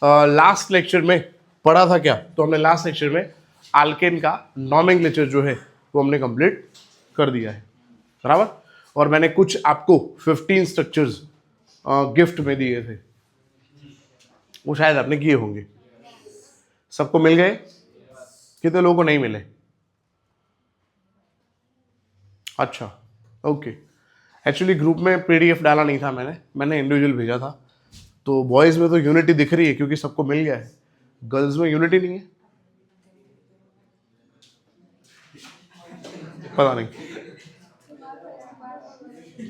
Last lecture में पढ़ा था क्या, तो हमने लास्ट लेक्चर में आल्केन का नॉमेनक्लेचर जो है वो हमने कंप्लीट कर दिया है, बराबर। और मैंने कुछ आपको 15 स्ट्रक्चर्स गिफ्ट में दिए थे, वो शायद आपने किए होंगे। सबको मिल गए? कितने लोगों को नहीं मिले? अच्छा, ओके। एक्चुअली ग्रुप में पीडीएफ डाला नहीं था मैंने इंडिविजुअल भेजा था। तो बॉयज़ में तो यूनिटी दिख रही है क्योंकि सबको मिल गया है, गर्ल्स में यूनिटी नहीं है, पता नहीं,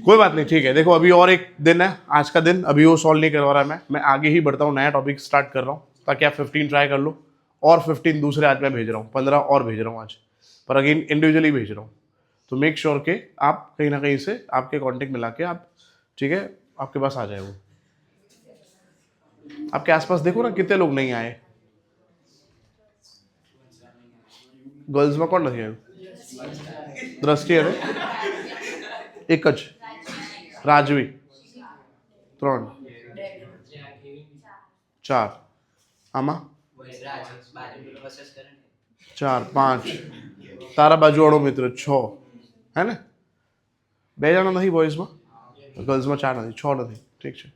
कोई बात नहीं, ठीक है। देखो अभी और एक दिन है, आज का दिन अभी वो सॉल्व नहीं करवा रहा मैं आगे ही बढ़ता हूँ, नया टॉपिक स्टार्ट कर रहा हूँ ताकि आप 15 ट्राई कर लो, और 15 दूसरे आज मैं भेज रहा हूँ, 15 और भेज रहा हूँ आज, पर अगेन इंडिविजुअली भेज रहा हूँ। तो मेक श्योर के आप कहीं ना कहीं से आपके कॉन्टेक्ट मिला के आप, ठीक है, आपके पास आ जाए वो। आपके आसपास देखो ना कितने लोग नहीं आए, गर्ल्स में कौन नहीं आए? दृष्टि है एक राजवी 3 4 आमा 4 5 तारा बाजूवाड़ो मित्र 6 है ने? 2 જણા નથી બોયઝમાં, ગર્લ્સમાં 4 નથી, 6 નથી, ठीक है।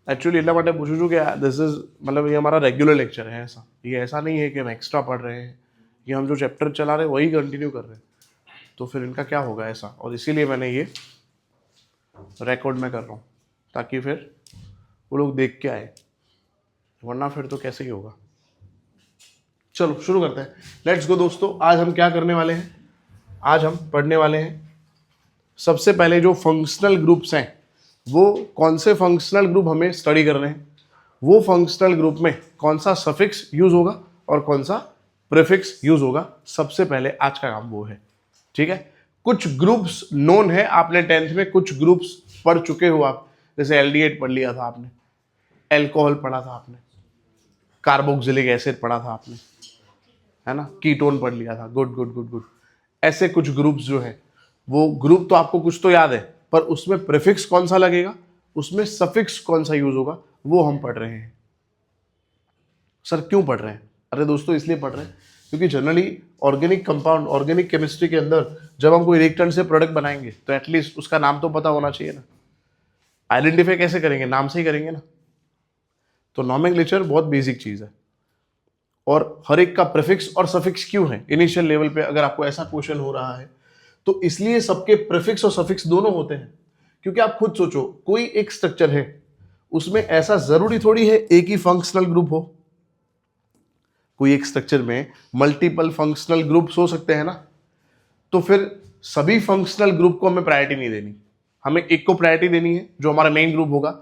एक्चुअली એટલા માટે પૂછું છું કે दिस इज मतलब ये हमारा रेगुलर लेक्चर है, ये ऐसा नहीं है कि हम एक्स्ट्रा पढ़ रहे हैं, ये हम जो चैप्टर चला रहे हैं वही कंटिन्यू कर रहे हैं, तो फिर इनका क्या होगा ऐसा, और इसीलिए मैंने ये रिकॉर्ड में कर रहा हूँ ताकि फिर वो लोग देख के आए, वरना फिर तो कैसे ही होगा। चलो शुरू करते हैं, लेट्स गो दोस्तों। आज हम क्या करने वाले हैं? आज हम पढ़ने वाले हैं सबसे पहले जो फंक्शनल ग्रुप्स हैं, वो कौन से फंक्शनल ग्रुप हमें स्टडी कर रहे हैं, वो फंक्शनल ग्रुप में कौन सा सफिक्स यूज होगा और कौन सा प्रीफिक्स यूज होगा, सबसे पहले आज का काम वो है, ठीक है। कुछ ग्रुप्स नोन है, आपने 10th में कुछ ग्रुप्स पढ़ चुके हो आप, जैसे एल्डिहाइड पढ़ लिया था आपने, एल्कोहल पढ़ा था आपने, कार्बोक्सिलिक एसिड पढ़ा था आपने, है ना, कीटोन पढ़ लिया था, गुड गुड गुड गुड। ऐसे कुछ ग्रुप्स जो है, वो ग्रुप तो आपको कुछ तो याद है, पर उसमें प्रीफिक्स कौन सा लगेगा, उसमें सफिक्स कौन सा यूज होगा, वो हम पढ़ रहे हैं। सर क्यों पढ़ रहे हैं? अरे दोस्तों इसलिए पढ़ रहे हैं क्योंकि generally organic compound, organic chemistry के अंदर जब हम कोई रिएक्टेंट से प्रोडक्ट बनाएंगे तो एटलीस्ट उसका नाम तो पता होना चाहिए ना। आइडेंटिफाई कैसे करेंगे? नाम से ही करेंगे ना। तो नॉमेनक्लेचर बहुत बेसिक चीज है, और हर एक का प्रीफिक्स और सफिक्स क्यों है इनिशियल लेवल पे, अगर आपको ऐसा क्वेश्चन हो रहा है तो इसलिए सबके प्रीफिक्स और सफिक्स दोनों होते हैं, क्योंकि आप खुद सोचो कोई एक स्ट्रक्चर है, उसमें ऐसा जरूरी थोड़ी है एक ही फंक्शनल ग्रुप हो, कोई एक स्ट्रक्चर में मल्टीपल फंक्शनल ग्रुप्स हो सकते हैं ना। तो फिर सभी फंक्शनल ग्रुप को हमें प्रायोरिटी नहीं देनी, हमें एक को प्रायोरिटी देनी है जो हमारा मेन ग्रुप होगा,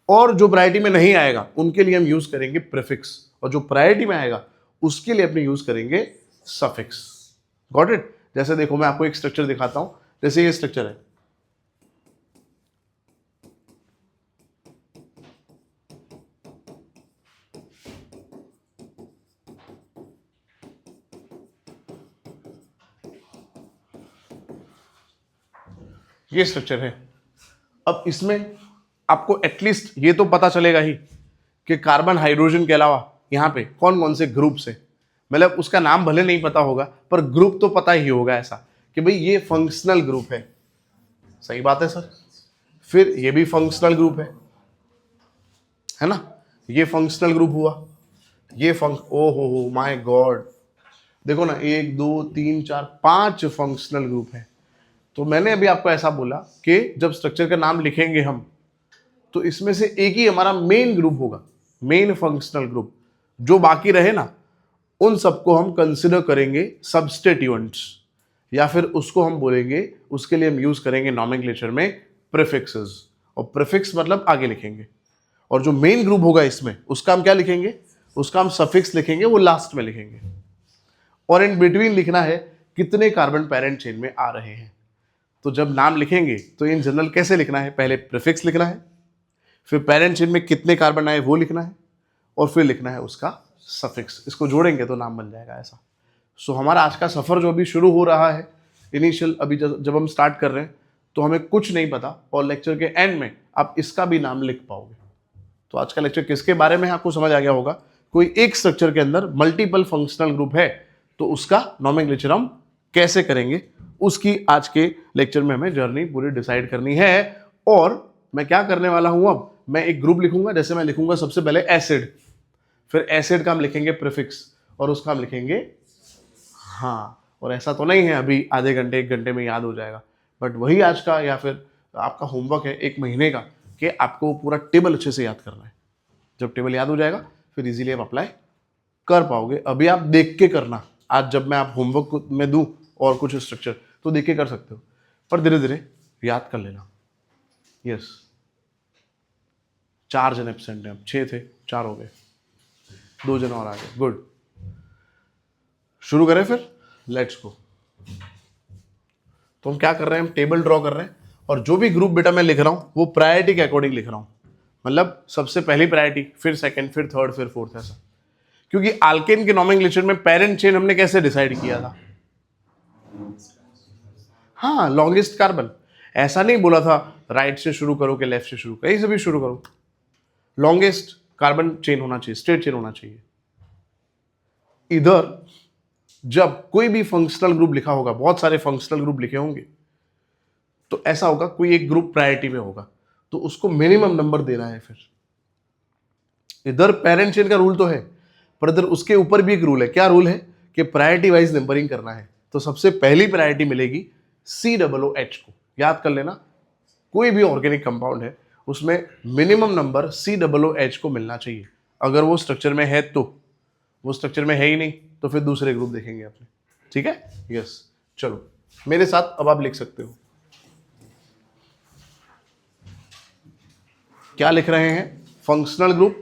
और जो प्रायोरिटी में नहीं आएगा उनके लिए हम यूज करेंगे प्रीफिक्स, और जो प्रायोरिटी में आएगा उसके लिए अपने यूज करेंगे सफिक्स। Got it? जैसे देखो मैं आपको एक स्ट्रक्चर दिखाता हूं, जैसे ये स्ट्रक्चर है, ये स्ट्रक्चर है। अब इसमें आपको एटलीस्ट ये तो पता चलेगा ही कि कार्बन हाइड्रोजन के अलावा यहां पे कौन कौन से ग्रुप्स है, मतलब उसका नाम भले नहीं पता होगा पर ग्रुप तो पता ही होगा ऐसा कि भाई ये फंक्शनल ग्रुप है। सही बात है सर। फिर ये भी फंक्शनल ग्रुप है ना, ये फंक्शनल ग्रुप हुआ, ये ओ हो माय गॉड, देखो ना 1 2 3 4 5 फंक्शनल ग्रुप है। तो मैंने अभी आपको ऐसा बोला कि जब स्ट्रक्चर का नाम लिखेंगे हम तो इसमें से एक ही हमारा मेन ग्रुप होगा, मेन फंक्शनल ग्रुप, जो बाकी रहे ना उन सबको हम कंसिडर करेंगे सब्स्टिट्यूएंट्स, या फिर उसको हम बोलेंगे, उसके लिए हम यूज करेंगे नॉमेनक्लेचर में प्रीफिक्सेस, और प्रीफिक्स मतलब आगे लिखेंगे, और जो मेन ग्रुप होगा इसमें उसका हम क्या लिखेंगे, उसका हम सफिक्स लिखेंगे, वो लास्ट में लिखेंगे। और इन बिटवीन लिखना है कितने कार्बन पेरेंट चेन में आ रहे हैं। तो जब नाम लिखेंगे तो इन जनरल कैसे लिखना है, पहले प्रीफिक्स लिखना है, फिर पेरेंट चेन में कितने कार्बन आए वो लिखना है, और फिर लिखना है उसका सफिक्स। इसको जोड़ेंगे तो नाम बन जाएगा ऐसा। सो हमारा आज का सफ़र जो अभी शुरू हो रहा है, इनिशियल अभी जब हम स्टार्ट कर रहे हैं तो हमें कुछ नहीं पता, और लेक्चर के एंड में आप इसका भी नाम लिख पाओगे। तो आज का लेक्चर किसके बारे में है आपको समझ आ गया होगा। कोई एक स्ट्रक्चर के अंदर मल्टीपल फंक्शनल ग्रुप है तो उसका नॉमेनक्लेचर हम कैसे करेंगे, उसकी आज के लेक्चर में हमें जर्नी पूरी डिसाइड करनी है। और मैं क्या करने वाला हूं, अब मैं एक ग्रुप लिखूंगा। जैसे मैं लिखूंगा सबसे पहले एसिड, फिर एसिड का हम लिखेंगे प्रीफिक्स और उसका हम लिखेंगे हाँ। और ऐसा तो नहीं है अभी आधे घंटे 1 घंटे में याद हो जाएगा, बट वही आज का या फिर आपका होमवर्क है 1 महीने का कि आपको पूरा टेबल अच्छे से याद करना है। जब टेबल याद हो जाएगा फिर इजीली आप अप्लाई कर पाओगे। अभी आप देख के करना, आज जब मैं आप होमवर्क में दूं और कुछ स्ट्रक्चर तो देख के कर सकते हो, पर धीरे धीरे याद कर लेना। यस 4 जन एब्सेंट हैं, अब 6 थे 4 हो गए, 2 जन और आ गए। गुड, शुरू करें फिर, लेट्स गो। तो हम क्या कर रहे हैं, हम टेबल ड्रॉ कर रहे हैं और जो भी ग्रुप बेटा मैं लिख रहा हूं वो प्रायोरिटी के अकॉर्डिंग लिख रहा हूं। मतलब सबसे पहली प्रायोरिटी, फिर सेकंड, फिर थर्ड, फिर फोर्थ, ऐसा। क्योंकि अल्केन के नॉमेनक्लेचर में पेरेंट चेन हमने कैसे डिसाइड किया था, हाँ लॉन्गेस्ट कार्बन। ऐसा नहीं बोला था राइट से शुरू करो कि लेफ्ट से शुरू, कहीं से भी शुरू करो, लॉन्गेस्ट कार्बन चेन होना चाहिए, स्ट्रेट चेन होना चाहिए। इधर जब कोई भी फंक्शनल ग्रुप लिखा होगा, बहुत सारे फंक्शनल ग्रुप लिखे होंगे, तो ऐसा होगा कोई एक ग्रुप प्रायोरिटी में होगा तो उसको मिनिमम नंबर देना है। फिर इधर पेरेंट चेन का रूल तो है, पर इधर उसके ऊपर भी एक रूल है। क्या रूल है कि प्रायोरिटी वाइज नंबरिंग करना है। तो सबसे पहली प्रायोरिटी मिलेगी COOH को, याद कर लेना। कोई भी ऑर्गेनिक कंपाउंड है उसमें मिनिमम नंबर COOH को मिलना चाहिए। अगर वो स्ट्रक्चर में है तो, वो स्ट्रक्चर में है ही नहीं तो फिर दूसरे ग्रुप देखेंगे अपने, ठीक है। यस चलो मेरे साथ अब आप लिख सकते हो। क्या लिख रहे हैं, फंक्शनल ग्रुप,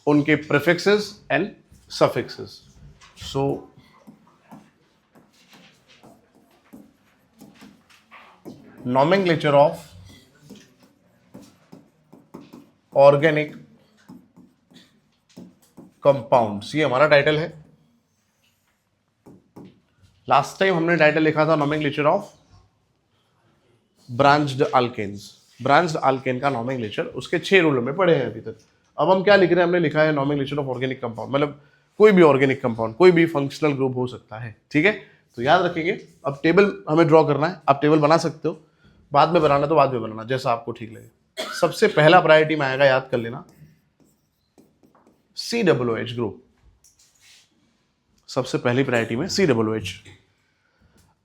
उनके prefixes and suffixes. So nomenclature of organic compounds, ये हमारा टाइटल है। लास्ट टाइम हमने टाइटल लिखा था nomenclature of branched alkanes. Branched alkane का नॉमेनक्लेचर उसके 6 रूलों में पढ़े हैं अभी तक। अब हम क्या लिख रहे हैं, हमने लिखा है नॉमेनक्लेचर ऑफ ऑर्गेनिक कंपाउंड, मतलब कोई भी ऑर्गेनिक कंपाउंड, कोई भी फंक्शनल ग्रुप हो सकता है, ठीक है। तो याद रखेंगे। अब टेबल हमें ड्रॉ करना है, आप टेबल बना सकते हो, बाद में बनाना तो बाद में बनाना, जैसा आपको ठीक लगे। सबसे पहला प्रायोरिटी में आएगा, याद कर लेना, COOH ग्रुप। सबसे पहली प्रायोरिटी में COOH।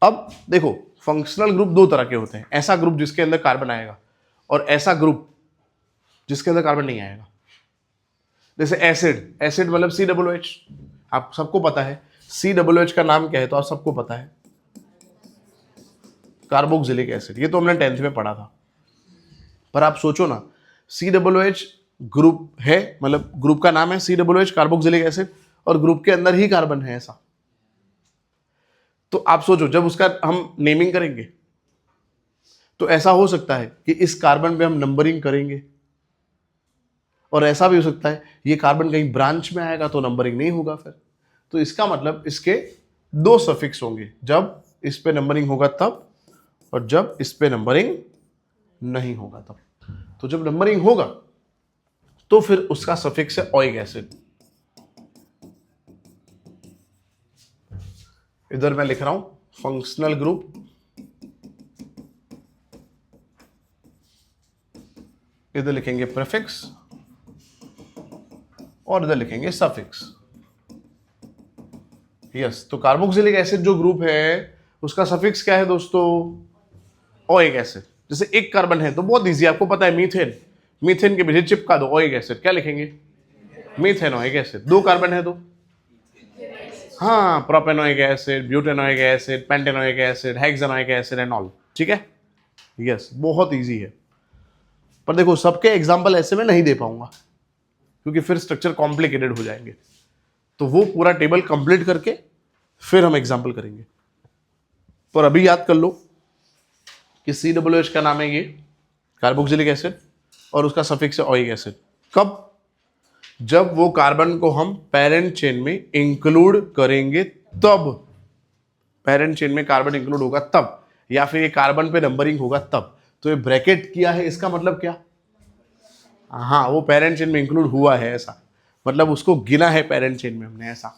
अब देखो फंक्शनल ग्रुप 2 तरह के होते हैं, ऐसा ग्रुप जिसके अंदर कार्बन आएगा और ऐसा ग्रुप जिसके अंदर कार्बन नहीं आएगा। जैसे एसिड, एसिड मतलब COOH, आप सबको पता है। COOH का नाम क्या है तो आप सबको पता है, कार्बोक्सिलिक एसिड। ये तो हमने 10th में पढ़ा था। पर आप सोचो ना, COOH ग्रुप है, मतलब ग्रुप का नाम है COOH कार्बोक्सिलिक एसिड, और ग्रुप के अंदर ही कार्बन है ऐसा। तो आप सोचो जब उसका हम नेमिंग करेंगे तो ऐसा हो सकता है कि इस कार्बन पे हम नंबरिंग करेंगे, और ऐसा भी हो सकता है ये कार्बन कहीं ब्रांच में आएगा तो नंबरिंग नहीं होगा फिर। तो इसका मतलब इसके 2 सफिक्स होंगे, जब इस पे नंबरिंग होगा तब, और जब इस पे नंबरिंग नहीं होगा तब। तो जब नंबरिंग होगा तो फिर उसका सफिक्स है ओइक एसिड। इधर मैं लिख रहा हूं फंक्शनल ग्रुप, इधर लिखेंगे प्रीफिक्स और इधर लिखेंगे सफिक्स। यस, तो कार्बोक्सिलिक एसिड जो ग्रुप है उसका सफिक्स क्या है दोस्तों, ओइक एसिड। जैसे एक कार्बन है तो बहुत इजी, आपको पता है मीथेन, मीथेन के पीछे चिपका दो ओइक एसिड, क्या लिखेंगे, मीथेनोइक एसिड। 2 कार्बन है तो हाँ, propanoic acid, butanoic acid, pentanoic acid, hexanoic acid and all, ठीक है। यस, बहुत इजी है। पर देखो सबके एग्जांपल ऐसे में नहीं दे पाऊंगा क्योंकि फिर स्ट्रक्चर कॉम्प्लिकेटेड हो जाएंगे। तो वो पूरा टेबल कंप्लीट करके फिर हम एग्जांपल करेंगे। पर अभी याद कर लो कि COOH का नाम है ये कार्बोक्सिलिक एसिड और उसका सफिक्स है ओइक एसिड। कब, जब वो कार्बन को हम पेरेंट चेन में इंक्लूड करेंगे तब, पेरेंट चेन में कार्बन इंक्लूड होगा तब, या फिर ये कार्बन पे नंबरिंग होगा तब। तो ये ब्रैकेट किया है, इसका मतलब क्या, हाँ, वो पेरेंट चेन में इंक्लूड हुआ है ऐसा, मतलब उसको गिना है पेरेंट चेन में हमने ऐसा।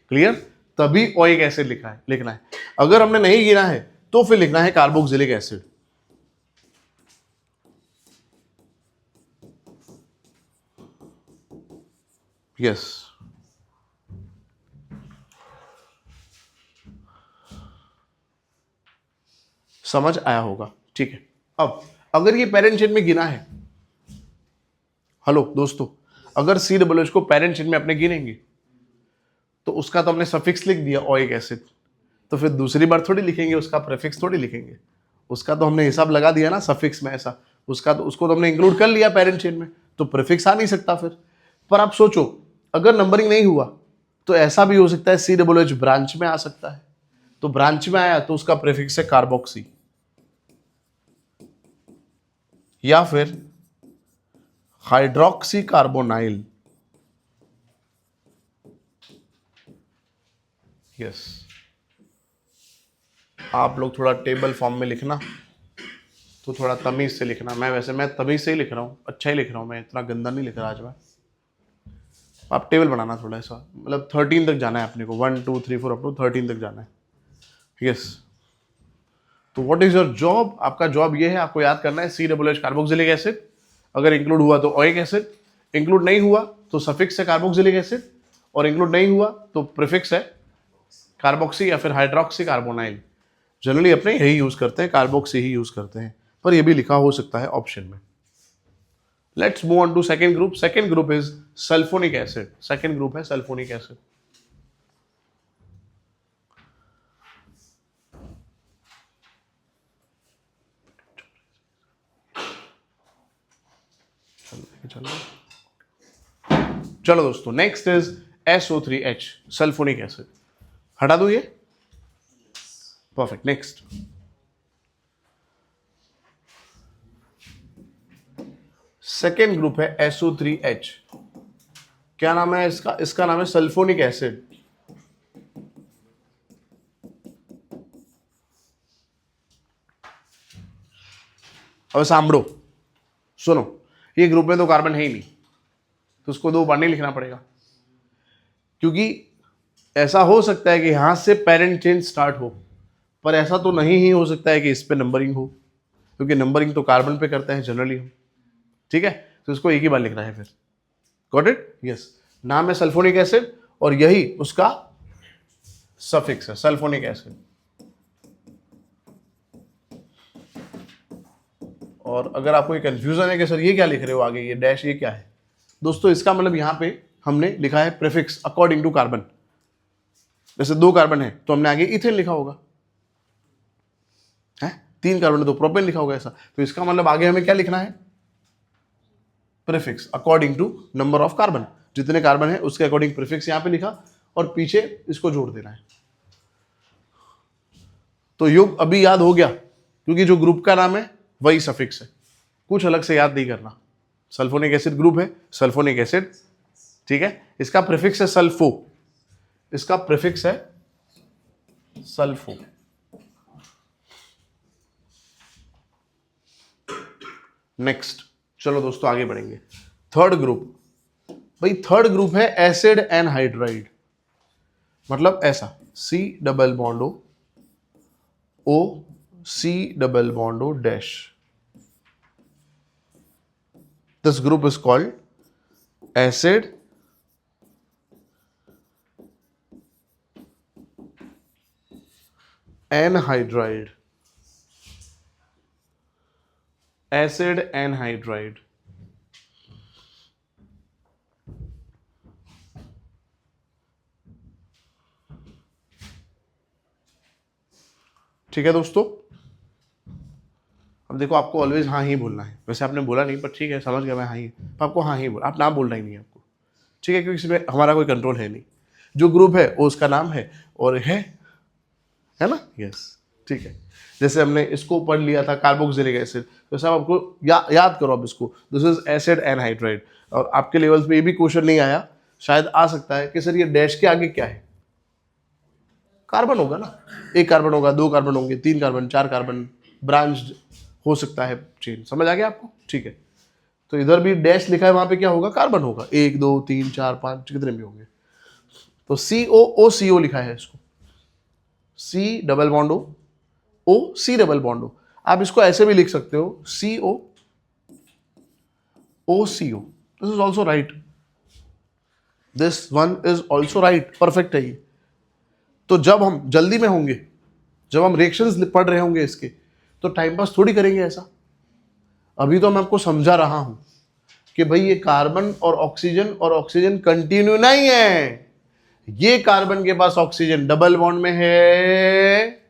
क्लियर? तभी ओइक एसिड लिखना है। अगर हमने नहीं गिना है तो फिर लिखना है कार्बोक्सिलिक एसिड। यस, समझ आया होगा, ठीक है। अब अगर ये पेरेंट चेन में गिना है, हेलो दोस्तों, अगर COOH को पेरेंट चेन में अपने गिनेंगे तो उसका तो हमने सफिक्स लिख दिया ओइक एसिड, तो फिर दूसरी बार थोड़ी लिखेंगे, उसका प्रीफिक्स थोड़ी लिखेंगे। उसका तो हमने हिसाब लगा दिया ना सफिक्स में ऐसा, उसको तो हमने इंक्लूड कर लिया पेरेंट चेन में, तो प्रीफिक्स आ नहीं सकता फिर। पर आप सोचो, अगर नंबरिंग नहीं हुआ तो ऐसा भी हो सकता है COOH ब्रांच में आ सकता है, तो ब्रांच में आया तो उसका प्रीफिक्स है कार्बोक्सी, या फिर हाइड्रोक्सी कार्बोनाइल। यस, आप लोग थोड़ा टेबल फॉर्म में लिखना, तो थोड़ा तमीज से लिखना। मैं तमीज से ही लिख रहा हूँ, अच्छा ही लिख रहा हूँ, मैं इतना गंदा नहीं लिख रहा आज मैं। आप टेबल बनाना थोड़ा ऐसा, मतलब 13 तक जाना है अपने को, 1 2 3 4 अप टू 13 तक जाना है। यस, तो व्हाट इज योर जॉब? आपका जॉब ये है, आपको याद करना है COOH कार्बोक्सिलिक एसिड, अगर इंक्लूड हुआ तो ओइक एसिड, इंक्लूड नहीं हुआ तो सफिक्स है कार्बोक्सिलिक एसिड, और इंक्लूड नहीं हुआ तो प्रीफिक्स है कार्बोक्सी या फिर हाइड्रोक्सी कार्बोनाइल। जनरली अपने यही यूज करते हैं, कार्बोक्सी ही यूज करते हैं, पर यह भी लिखा हो सकता है ऑप्शन में। Let's move on to second group. Second group is sulphonic acid. Second group है सल्फोनिक एसिड। चलो दोस्तों, next is SO3H, sulphonic acid. हटा दो ये, परफेक्ट। नेक्स्ट सेकेंड ग्रुप है SO3H। क्या नाम है इसका? इसका नाम है सल्फोनिक एसिड। अब सांभड़ो, सुनो, ये ग्रुप में तो कार्बन है ही नहीं, तो उसको 2 बार नहीं लिखना पड़ेगा, क्योंकि ऐसा हो सकता है कि यहां से पेरेंट चेन स्टार्ट हो, पर ऐसा तो नहीं ही हो सकता है कि इस पे नंबरिंग हो, क्योंकि नंबरिंग तो कार्बन पे करते हैं जनरली हम। ठीक है, तो इसको एक ही बार लिखना है फिर। Got it? यस, नाम है सल्फोनिक एसिड और यही उसका सफिक्स है, सल्फोनिक एसिड। और अगर आपको ये कंफ्यूजन है कि सर ये क्या लिख रहे हो आगे, ये डैश ये क्या है, दोस्तों इसका मतलब यहां पे हमने लिखा है प्रीफिक्स अकॉर्डिंग टू कार्बन। जैसे 2 कार्बन है तो हमने आगे इथेन लिखा होगा, है 3 कार्बन है तो प्रोपेन लिखा होगा, ऐसा। तो इसका मतलब आगे हमें क्या लिखना है? Prefix according to number of carbon, जितने कार्बन है उसके अकॉर्डिंग प्रीफिक्स यहां पे लिखा और पीछे इसको जोड़ देना है। तो युग अभी याद हो गया, क्योंकि जो ग्रुप का नाम है वही सफिक्स है, कुछ अलग से याद नहीं करना। सल्फोनिक एसिड ग्रुप है, सल्फोनिक एसिड, ठीक है। इसका प्रीफिक्स है सल्फो, इसका प्रीफिक्स है सल्फो। नेक्स्ट, चलो दोस्तों आगे बढ़ेंगे। थर्ड ग्रुप, भाई थर्ड ग्रुप है एसिड एनहाइड्राइड, मतलब ऐसा C double bond O C double bond O dash. This group is called acid anhydride, acid anhydride. ठीक है दोस्तों, अब देखो आपको ऑलवेज हाँ ही बोलना है, वैसे आपने बोला नहीं पर ठीक है, समझ गया मैं, हाँ ही, तो आपको हाँ ही बोला, आप नाम बोलना ही नहीं है आपको, ठीक है, क्योंकि इसमें हमारा कोई कंट्रोल है नहीं। जो ग्रुप है वो उसका नाम है और है ना? यस, ठीक है। जैसे हमने इसको पढ़ लिया था कार्बोक्सिलिक एसिड, तो सब आपको याद करो अब इसको, दिस इज एसिड एनहाइड्राइड। और आपके लेवल्स पे ये भी क्वेश्चन नहीं आया, शायद आ सकता है कि सर ये डैश के आगे क्या है? कार्बन होगा ना, 1 कार्बन होगा, 2 कार्बन होंगे, 3 कार्बन, 4 कार्बन, ब्रांच हो सकता है चेन। समझ आ गया आपको? ठीक है, तो इधर भी डैश लिखा है, वहां पे क्या होगा, कार्बन होगा, 1 2 3 4 5 कितने भी होंगे। तो COO लिखा है इसको, C double bond O C double bond O। आप इसको ऐसे भी लिख सकते हो, COOCO। This is also right, this one is also right, perfect है ये। तो जब हम जल्दी में होंगे, जब हम रिएक्शंस पढ़ रहे होंगे इसके, तो टाइम पास थोड़ी करेंगे ऐसा। अभी तो मैं आपको समझा रहा हूं कि भाई ये कार्बन और ऑक्सीजन कंटिन्यू नहीं है। ये कार्बन के पास ऑक्सीजन डबल बॉन्ड में है,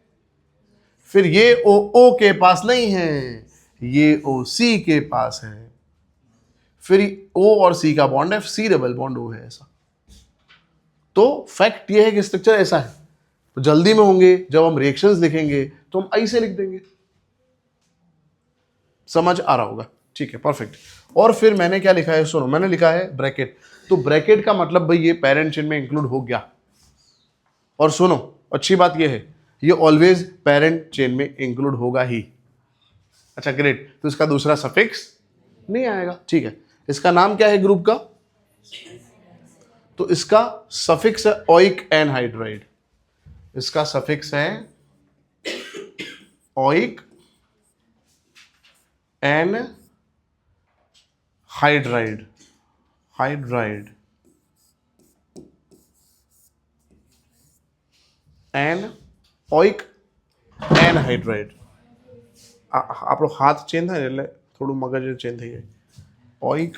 फिर ये OO के पास नहीं है, ये OC के पास है, फिर O और C का बॉन्ड है, C डबल बॉन्ड O है, ऐसा। तो फैक्ट ये है कि स्ट्रक्चर ऐसा है। तो जल्दी में होंगे, जब हम रिएक्शंस लिखेंगे तो हम ऐसे लिख देंगे। समझ आ रहा होगा, ठीक है, परफेक्ट। और फिर मैंने क्या लिखा है, सुनो, मैंने लिखा है ब्रैकेट। तो ब्रैकेट का मतलब भाई ये पेरेंट चेन में इंक्लूड हो गया। और सुनो, अच्छी बात ये है, ये ऑलवेज पेरेंट चेन में इंक्लूड होगा ही। अच्छा ग्रेट, तो इसका दूसरा सफिक्स नहीं आएगा, ठीक है। इसका नाम क्या है ग्रुप का, तो इसका सफिक्स है ओइक एनहाइड्राइड। इसका सफिक्स है ओइक एनहाइड्राइड, हाइड्राइड ઓઇક એનહાઇડ્રાઇડ। આપણો હાથ ચેન્જ થાય ને એટલે થોડું મગજ ચેન્જ થઈ જાય। ઓઇક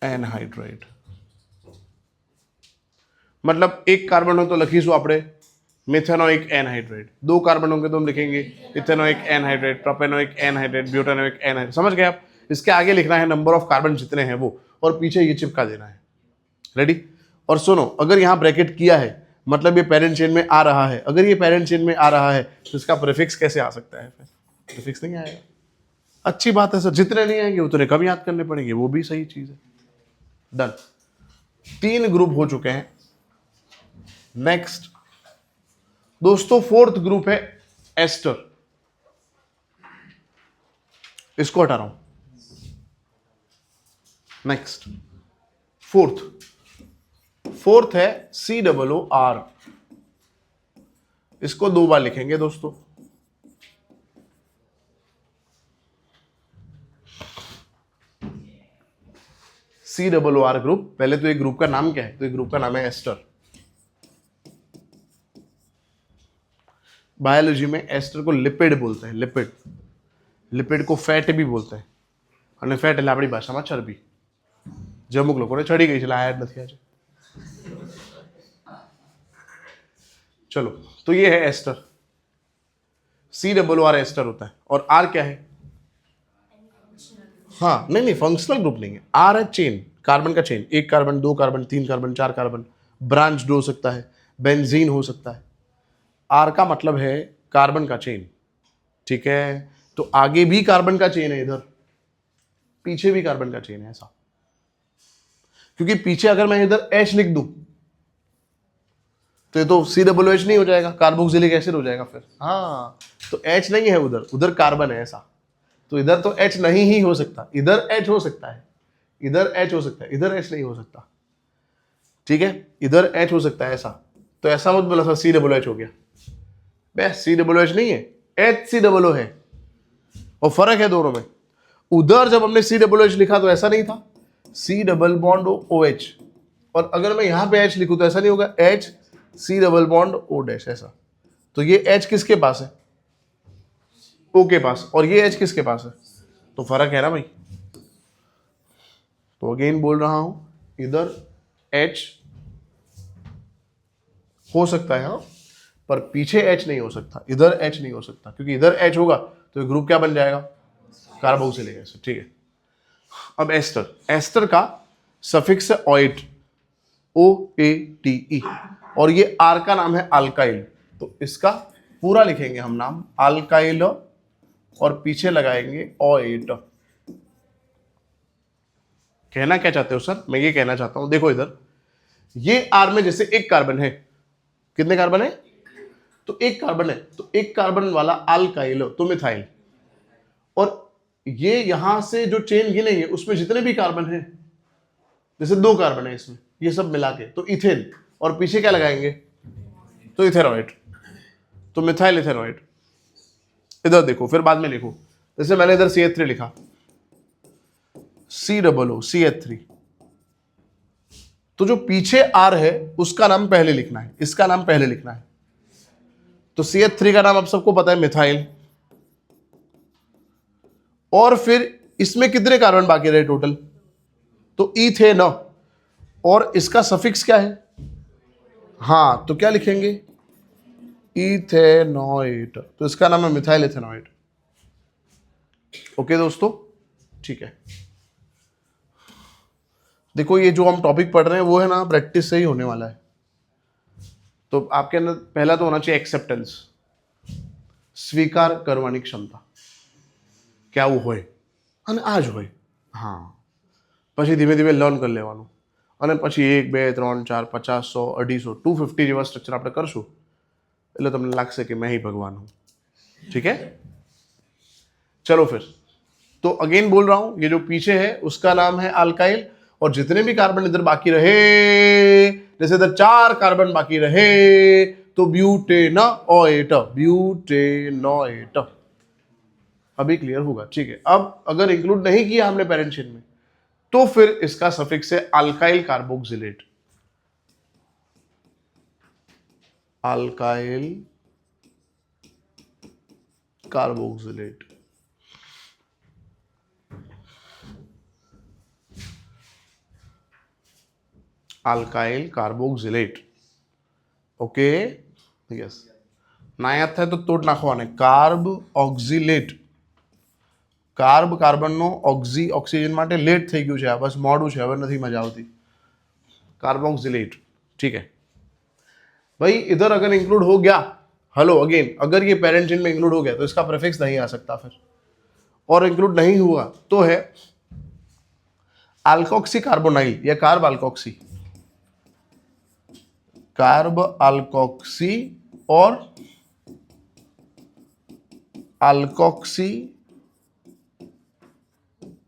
એનહાઇડ્રાઇડ मतलब एक कार्बन हो तो लखीशू આપણે मिथेनोइक एनहाइड्राइड, 2 कार्बन होंगे तो हम लिखेंगे ethanoic anhydride, propanoic anhydride, butanoic anhydride. समझ गए आप। इसके आगे लिखना है नंबर ऑफ कार्बन जितने हैं वो, और पीछे ये चिपका देना है। रेडी। और सुनो, अगर यहाँ ब्रैकेट किया है मतलब ये पेरेंट चेन में आ रहा है। अगर ये पेरेंट चेन में आ रहा है तो इसका प्रीफिक्स कैसे आ सकता है, फिर प्रीफिक्स नहीं आएगा। अच्छी बात है सर, जितने नहीं आएंगे उतने कम याद करने पड़ेंगे, वो भी सही चीज है। डन, 3 ग्रुप हो चुके हैं। नेक्स्ट दोस्तों, 4th ग्रुप है एस्टर। इसको हटा रहा हूं। नेक्स्ट 4th है COOR। इसको 2 बार लिखेंगे दोस्तों। COOR group. पहले तो एक ग्रुप का नाम क्या है, तो एक ग्रुप का नाम है एस्टर। बायोलॉजी में एस्टर को लिपिड बोलते हैं। लिपिड को फैट भी बोलते हैं, અને ફેટ એટલે આપણી ભાષામાં ચરબી, જે અમુક લોકોને ચડી ગઈ છે એટલે આયા જ નથી આજે। चलो, तो ये है एस्टर। COOR एस्टर होता है। और R क्या है, हाँ नहीं फंक्शनल ग्रुप नहीं है। R है चेन, कार्बन का chain, 1 carbon 2 carbon 3 carbon 4 carbon, branched हो सकता है, बेंजीन हो सकता है। R का मतलब है कार्बन का चेन, ठीक है। तो आगे भी कार्बन का चेन है, इधर पीछे भी कार्बन का चेन है, ऐसा। क्योंकि पीछे अगर मैं इधर H लिख दूं तो ये तो COOH नहीं हो जाएगा, कार्बोक्सिलिक एसिड हो जाएगा फिर। हाँ, तो H नहीं है उधर, उधर कार्बन है, ऐसा। तो इधर तो H नहीं ही हो सकता, इधर H हो सकता है, इधर H हो सकता है, इधर H नहीं हो सकता, ठीक है। इधर H हो सकता है, ऐसा। तो ऐसा मत बोला सर COOH हो गया, बस COOH नहीं है, HCOO है। और फर्क है दोनों में। उधर जब हमने COOH लिखा तो ऐसा नहीं था, C डबल बॉन्ड OH। और अगर मैं यहां पे H लिखूं तो ऐसा नहीं होगा, H C double bond O dash, ऐसा। तो ये H किसके पास है, O के पास, और ये H किसके पास है, तो फर्क है ना भाई। तो अगेन बोल रहा हूं, इधर H हो सकता है, हाँ, पर पीछे H नहीं हो सकता, इधर H नहीं हो सकता, क्योंकि इधर H होगा तो ग्रुप क्या बन जाएगा, कार्बोक्सिलिक एसिड, ठीक है। अब एस्टर का सफिक्स है ओएट, OATE, और ये R का नाम है अल्काइल। तो इसका पूरा लिखेंगे हम नाम, अल्काइल, और पीछे लगाएंगे OAT। कहना क्या चाहते हो सर, मैं ये कहना चाहता हूं, देखो इधर ये R में जैसे 1 कार्बन है, कितने कार्बन है, तो 1 कार्बन है, तो 1 कार्बन वाला अल्काइल तो मिथाइल, और ये यहां से जो चेन गिनेंगे उसमें जितने भी कार्बन हैं, जैसे 2 कार्बन है इसमें, ये सब मिला के तो इथेन, और पीछे क्या लगाएंगे तो इथेनॉइड, तो मिथाइल इथेनॉइड। इधर देखो, फिर बाद में लिखो, जैसे मैंने इधर CH3 लिखा, COO, CH3, तो जो पीछे R है उसका नाम पहले लिखना है, इसका नाम पहले लिखना है। तो CH3 का नाम आप सबको पता है मिथाइल, और फिर इसमें कितने कार्बन बाकी रहे टोटल, तो इथेन, और इसका सफिक्स क्या है, हाँ तो क्या लिखेंगे इथेनॉइड, तो इसका नाम है मिथाइल इथेनॉइड। ओके दोस्तों, ठीक है। देखो ये जो हम टॉपिक पढ़ रहे हैं वो है ना प्रैक्टिस से ही होने वाला है, तो आपके अंदर पहला तो होना चाहिए एक्सेप्टेंस, स्वीकार करवानी क्षमता, क्या वो होए અને આ જ હોય, હા પછી ધીમે ધીમે લર્ન કરી લેવાનું, અને પછી 1 2 3 4 50 100 250 250 જેવા સ્ટ્રક્ચર આપણે કરશું એટલે તમને લાગશે કે मैं ही भगवान हूँ। ठीक है, चलो फिर, तो अगेन बोल रहा हूं, ये जो पीछे है उसका नाम है अल्काइल, और जितने भी कार्बन इधर बाकी रहे, जैसे इधर 4 कार्बन बाकी रहे तो ब्यूटेनॉएट, ब्यूटेनॉएट। अभी क्लियर होगा, ठीक है। अब अगर इंक्लूड नहीं किया हमने पेरेंट चेन में, तो फिर इसका सफिक्स है alkyl carboxylate, alkyl carboxylate. Alkyl carboxylate, okay, yes. ना याद था तो तोड़ नाखवाने, कार्ब ऑक्सिलेट, કાર્બ કાર્બનનો ઓક્સી ઓક્સિજન માટે લેટ થઈ ગયું છે, આ બસ મોડું છે, હવે નથી મજા આવતી, कार्बोक्सिलेट। ठीक है भाई, इधर अगर इंक्लूड हो गया, हेलो अगेन, अगर ये पेरेंट चेन में इंक्लूड हो गया तो इसका प्रीफिक्स नहीं आ सकता फिर, और इंक्लूड नहीं हुआ तो है अल्कोक्सी कार्बोनाइल या कार्ब अल्कोक्सी, कार्ब अल्कोक्सी और अल्कोक्सी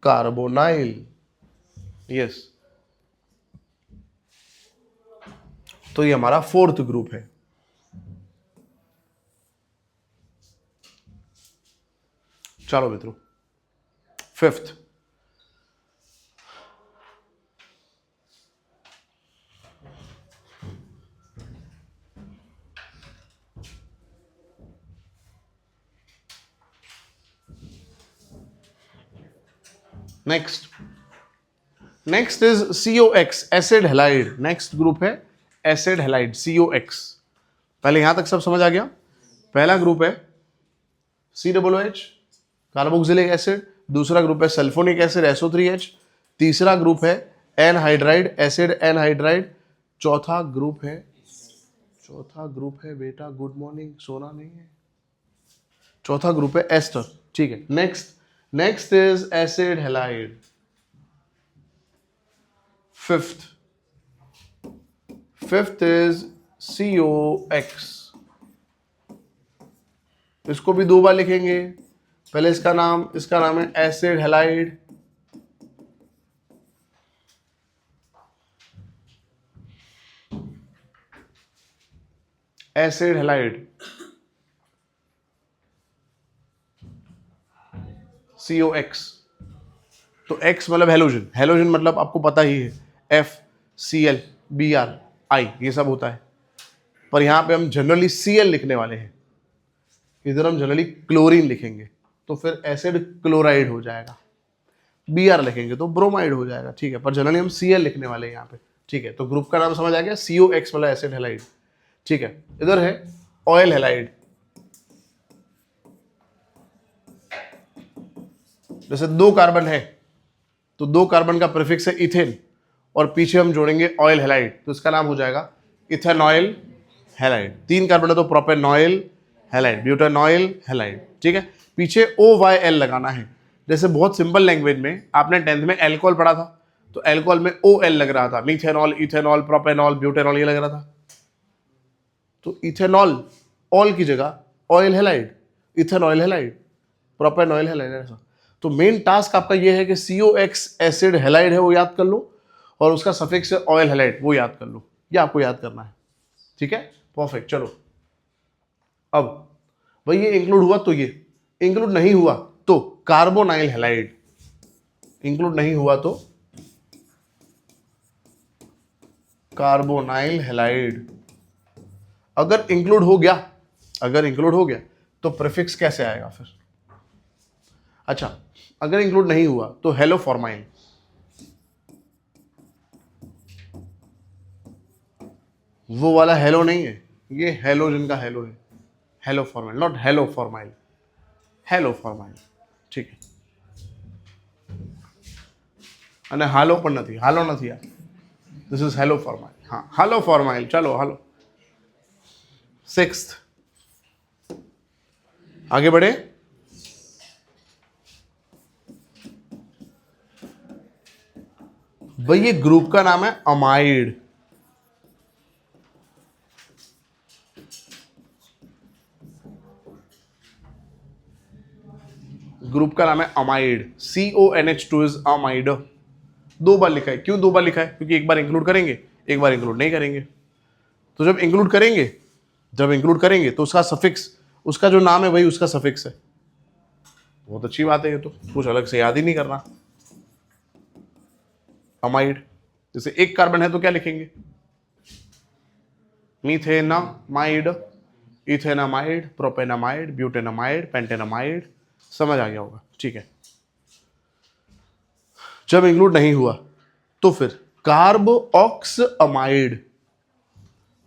कार्बोनाइल, यस। तो ये हमारा 4th ग्रुप है। चलो मित्रों, 5th, next is COX, acid halide. Next group है एसिड हैलाइड, COX। पहले यहां तक सब समझ आ गया। पहला ग्रुप है COOH, कार्बोक्सिलिक एसिड। दूसरा ग्रुप है सल्फोनिक एसिड, SO3H। तीसरा ग्रुप है एनहाइड्राइड एसिड, एनहाइड्राइड। चौथा ग्रुप है बेटा, गुड मॉर्निंग, सोना नहीं है। चौथा ग्रुप है एस्टर। ठीक है, next is acid halide. Fifth is COX। इसको भी 2 बार लिखेंगे। पहले इसका नाम है acid halide, acid halide COX। तो X मतलब हेलोजन, हेलोजन मतलब आपको पता ही है, FCl Br I ये सब होता है, पर यहां पे हम जनरली Cl लिखने वाले हैं, इधर हम जनरली क्लोरीन लिखेंगे तो फिर एसिड क्लोराइड हो जाएगा, Br लिखेंगे तो ब्रोमाइड हो जाएगा। ठीक है, पर जनरली हम Cl लिखने वाले हैं यहाँ पे। ठीक है, तो ग्रुप का नाम समझ आ गया, COX मतलब एसिड हैलाइड। ठीक है, इधर है ऑयल हैलाइड। जैसे 2 कार्बन है तो 2 कार्बन का प्रीफिक्स है इथेन, और पीछे हम जोड़ेंगे ऑयल हैलाइड, तो इसका नाम हो जाएगा इथेनॉयल हैलाइड। 3 कार्बन है तो प्रोपेनॉयल हैलाइड, ब्यूटेनॉयल हैलाइड। ठीक है, पीछे OYL लगाना है। जैसे बहुत सिंपल लैंग्वेज में आपने 10th में एल्कोहल पढ़ा था, तो एल्कोहल में OL लग रहा था, मिथेनॉल, इथेनॉल, प्रोपेनॉल, ब्यूटेनॉल ये लग रहा था, तो इथेनॉल ऑल की जगह ऑयल हैलाइड, इथेनॉयल हैलाइड, प्रोपेनॉयल हैलाइड, ऐसा। तो मेन टास्क आपका ये है कि COX एसिड हैलाइड है वो याद कर लो, और उसका सफिक्स है ऑयल हैलाइड वो याद कर लो, ये आपको याद करना है। ठीक है, परफेक्ट। चलो अब भाई ये इंक्लूड हुआ तो ये, इंक्लूड नहीं हुआ तो कार्बोनाइल हैलाइड, इंक्लूड नहीं हुआ तो कार्बोनाइल हैलाइड। अगर इंक्लूड हो गया, अगर इंक्लूड हो गया तो प्रीफिक्स कैसे आएगा फिर? अच्छा, अगर इंक्लूड नहीं हुआ तो हेलो फॉर्माइल, वो वाला हेलो नहीं है, ये हेलोजन का हेलो है, hello formyl, not hello formyl, hello formyl. ठीक है, અને હાલો પણ નથી, હાલો નથી આ, दिस इज हेलो फॉर्माइल। हाँ, हेलो फॉर्माइल। चलो हेलो, सिक्स्थ, आगे बढ़े। भाई ये ग्रुप का नाम है अमाइड, ग्रुप का नाम है अमाइड, CONH2 इज अमाइड। दो बार लिखा है, क्यों दो बार लिखा है? क्योंकि एक बार इंक्लूड करेंगे, एक बार इंक्लूड नहीं करेंगे। तो जब इंक्लूड करेंगे, जब इंक्लूड करेंगे तो उसका सफिक्स, उसका जो नाम है वही उसका सफिक्स है। बहुत अच्छी बात है, ये तो कुछ अलग से याद ही नहीं करना। अमाइड, जैसे एक कार्बन है तो क्या लिखेंगे? मीथेनामाइड, इथेनामाइड, प्रोपेनामाइड, ब्यूटेनामाइड, पेंटेनामाइड। समझ आ गया होगा, ठीक है। जब इंक्लूड नहीं हुआ तो फिर कार्बोक्स अमाइड,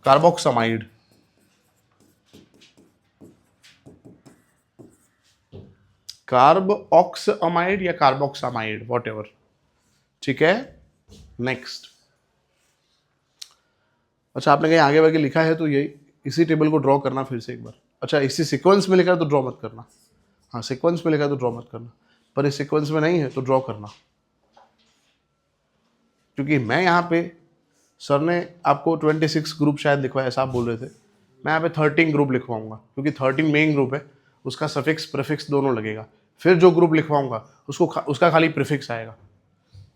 कार्बोक्सामाइड, कार्बोक्स अमाइड या कार्बोक्सामाइड, वॉट एवर। ठीक है, नेक्स्ट। अच्छा, आपने कहीं आगे वागे लिखा है तो यही, इसी टेबल को ड्रॉ करना फिर से एक बार। अच्छा, इसी सीक्वेंस में लिखा है तो ड्रॉ मत करना। हाँ, सीक्वेंस में लिखा है तो ड्रॉ मत करना, पर इस सीक्वेंस में नहीं है तो ड्रॉ करना, क्योंकि मैं यहाँ पे, सर ने आपको 26 ग्रुप शायद लिखवाया, ऐसा आप बोल रहे थे। मैं यहाँ पे 13 ग्रुप लिखवाऊंगा, क्योंकि 13 मेन ग्रुप है, उसका सफिक्स प्रीफिक्स दोनों लगेगा। फिर जो ग्रुप लिखवाऊंगा उसका खाली प्रीफिक्स आएगा।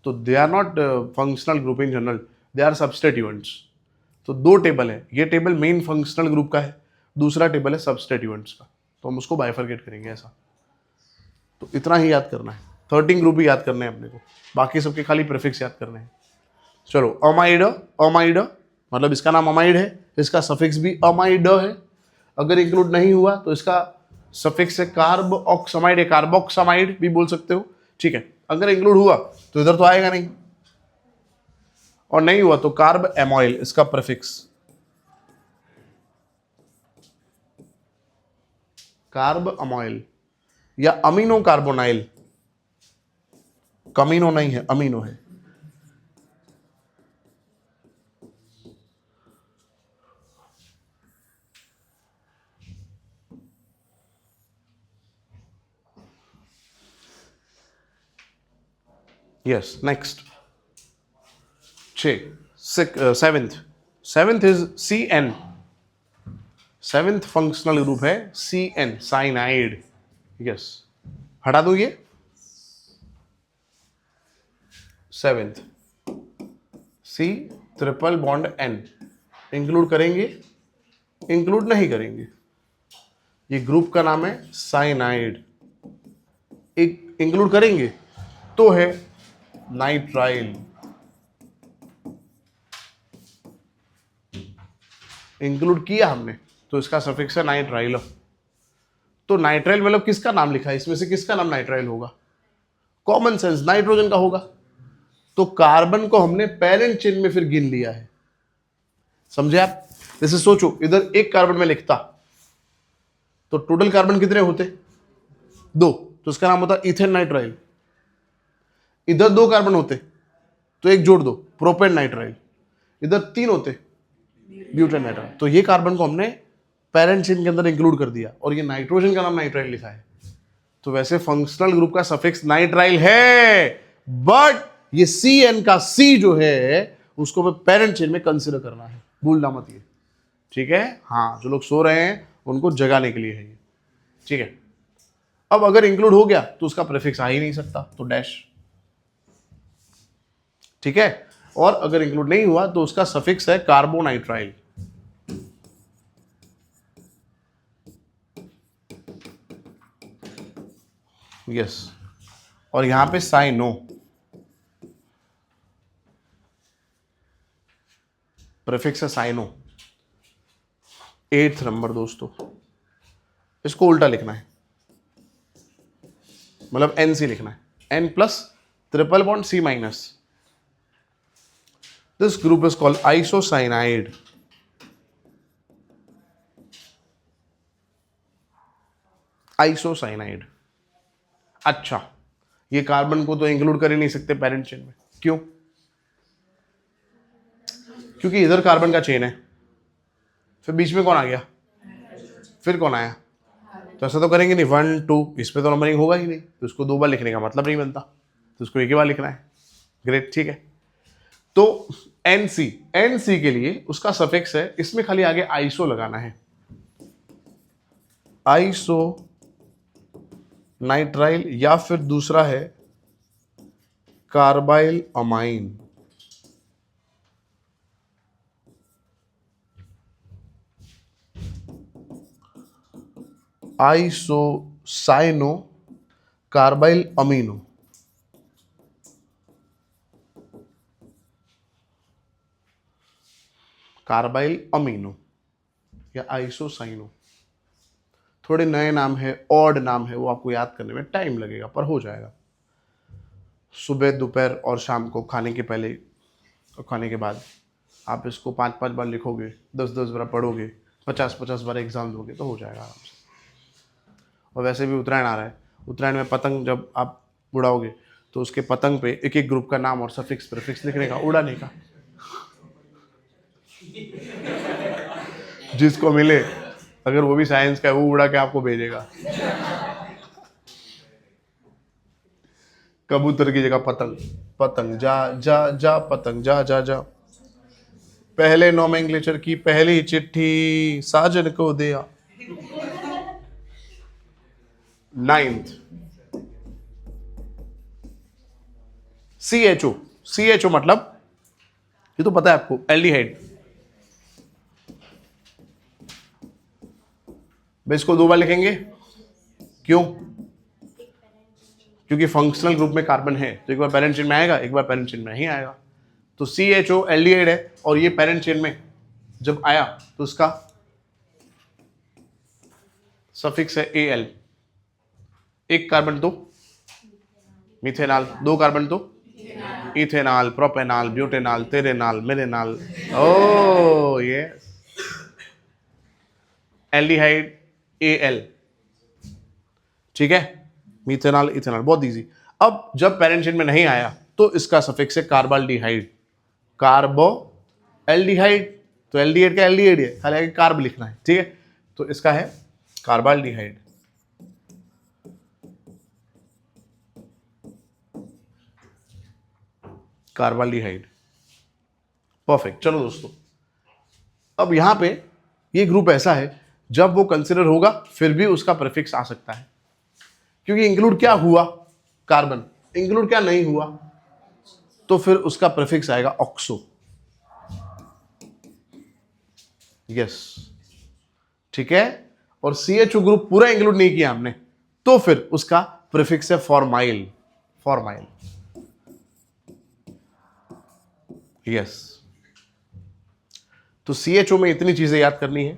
तो they are not functional group in general, they are substituents. तो दो टेबल है, ये टेबल मेन फंक्शनल ग्रुप का है, दूसरा टेबल है सबस्टिट्यूएंट्स का, तो हम उसको बाइफरकेट करेंगे ऐसा। तो इतना ही याद करना है, 13 ग्रुप ही याद करने हैं अपने को, बाकी सबके खाली प्रीफिक्स याद करने हैं। चलो, अमाइड, अमाइड मतलब इसका नाम अमाइड है, इसका सफिक्स भी अमाइड है। अगर इंक्लूड नहीं हुआ तो इसका सफिक्स है कार्बोक्सामाइड या कार्बोक्सामाइड भी बोल सकते हो। ठीक है, अगर इंक्लूड हुआ तो इधर तो आएगा नहीं, और नहीं हुआ तो कार्ब एमोइल, इसका प्रीफिक्स कार्ब अमोइल या अमीनो कार्बोनाइल, कमीनो नहीं है, अमीनो है। Yes, next. Seventh is CN, seventh functional group है CN, साइनाइड। यस, हटा दो ये seventh, C triple bond N, include करेंगे, इंक्लूड नहीं करेंगे। ये ग्रुप का नाम है साइनाइड। एक इंक्लूड करेंगे तो है नाइट्राइल, इंक्लूड किया हमने तो इसका सफिक्स है नाइट्राइल। तो नाइट्राइल मतलब किसका नाम लिखा है, इसमें से किसका नाम नाइट्राइल होगा? कॉमन सेंस, नाइट्रोजन का होगा। तो कार्बन को हमने पेरेंट चेन में फिर गिन लिया है, समझे आप? जैसे सोचो, इधर एक कार्बन में लिखता तो टोटल कार्बन कितने होते? 2, तो इसका नाम होता इथेन नाइट्राइल। इधर 2 कार्बन होते तो एक जोड़ दो, प्रोपेन नाइट्राइल। इधर 3 होते, ब्यूटेन नाइट्राइल। तो ये कार्बन को हमने पेरेंट चेन के अंदर इंक्लूड कर दिया, और ये नाइट्रोजन का नाम नाइट्राइल लिखा है। तो वैसे फंक्शनल ग्रुप का सफिक्स नाइट्राइल है, बट ये CN का C जो है उसको मैं पेरेंट चेन में कंसिडर करना है, भूलना मत ये। ठीक है, हाँ, जो लोग सो रहे हैं उनको जगाने के लिए है ये। ठीक है, अब अगर इंक्लूड हो गया तो उसका प्रीफिक्स आ ही नहीं सकता, तो डैश। ठीक है, और अगर इंक्लूड नहीं हुआ तो उसका सफिक्स है कार्बोनाइट्राइल। यस, और यहां पे साइनो, प्रीफिक्स है साइनो। 8th नंबर दोस्तों, इसको उल्टा लिखना है, मतलब NC लिखना है, N plus triple bond C minus. This group is called isocyanide. Isocyanide. अच्छा, ये कार्बन को तो इंक्लूड कर ही नहीं सकते पेरेंट चेन में, क्यों? क्योंकि इधर कार्बन का चेन है, फिर बीच में कौन आ गया, फिर कौन आया? तो ऐसा तो करेंगे नहीं, 1 2, इस पे तो नंबरिंग होगा ही नहीं, तो उसको 2 बार लिखने का मतलब नहीं बनता, तो उसको एक ही बार लिखना है। ग्रेट, ठीक है। तो NC के लिए उसका सफिक्स है, इसमें खाली आगे आइसो लगाना है, आइसो नाइट्राइल, या फिर दूसरा है carbyl amine. Isocyano carbyl amino. Carbyl amino या आइसोसाइनो, थोड़े नए नाम है, ऑड नाम है, वो आपको याद करने में टाइम लगेगा, पर हो जाएगा। सुबह, दोपहर और शाम को, खाने के पहले और खाने के बाद आप इसको 5-5 बार लिखोगे, 10-10 बार पढ़ोगे, 50-50 बार एग्जाम दोगे, तो हो जाएगा आराम से। और वैसे भी उत्तरायण आ रहा है, उत्तरायण में पतंग जब आप उड़ाओगे तो उसके पतंग पे एक एक ग्रुप का नाम और सफिक्स प्रीफिक्स लिखने का, उड़ाने का। जिसको मिले, अगर वो भी साइंस का है, वो उड़ा के आपको भेजेगा। कबूतर की जगह पतंग, पतंग जा जा जा, पतंग जा जा जा। पहले नोमेनक्लेचर की पहली चिट्ठी साजन को दिया। 9th CHO मतलब, ये तो पता है आपको, एल्डिहाइड। इसको 2 बार लिखेंगे, क्यों? क्योंकि फंक्शनल ग्रुप में कार्बन है, तो एक बार पेरेंट चेन में आएगा, एक बार पेरेंट चेन में नहीं आएगा। तो CHO एल्डिहाइड है, और ये पेरेंट चेन में जब आया तो उसका सफिक्स है AL। एक कार्बन तो मिथेनॉल, 2 कार्बन तो इथेनॉल, प्रोपेनॉल, ब्यूटेनॉल, तेरेनॉल, मेरेनॉल। Oh yes, aldehyde AL। ठीक है, मिथेनॉल, इथेनॉल, बहुत इजी। अब जब पेरेंट चेन में नहीं आया तो इसका सफिक्स है कार्बाल्डिहाइड। कार्बो एल्डिहाइड, तो एल्डिहाइड का एल्डिहाइड है, खाली आगे कार्ब लिखना है। ठीक है, तो इसका है कार्बाल्डिहाइड। Carbaldehyde, perfect. चलो दोस्तों, अब यहां पे ये ग्रुप ऐसा है, जब वो कंसिडर होगा फिर भी उसका प्रीफिक्स आ सकता है, क्योंकि इंक्लूड क्या हुआ, कार्बन। इंक्लूड क्या नहीं हुआ, तो फिर उसका प्रीफिक्स आएगा ऑक्सो। यस, ठीक है। और CHO ग्रुप पूरा इंक्लूड नहीं किया हमने, तो फिर उसका प्रीफिक्स है फॉर्माइल। Formyl, yes. तो CHO में इतनी चीजें याद करनी है।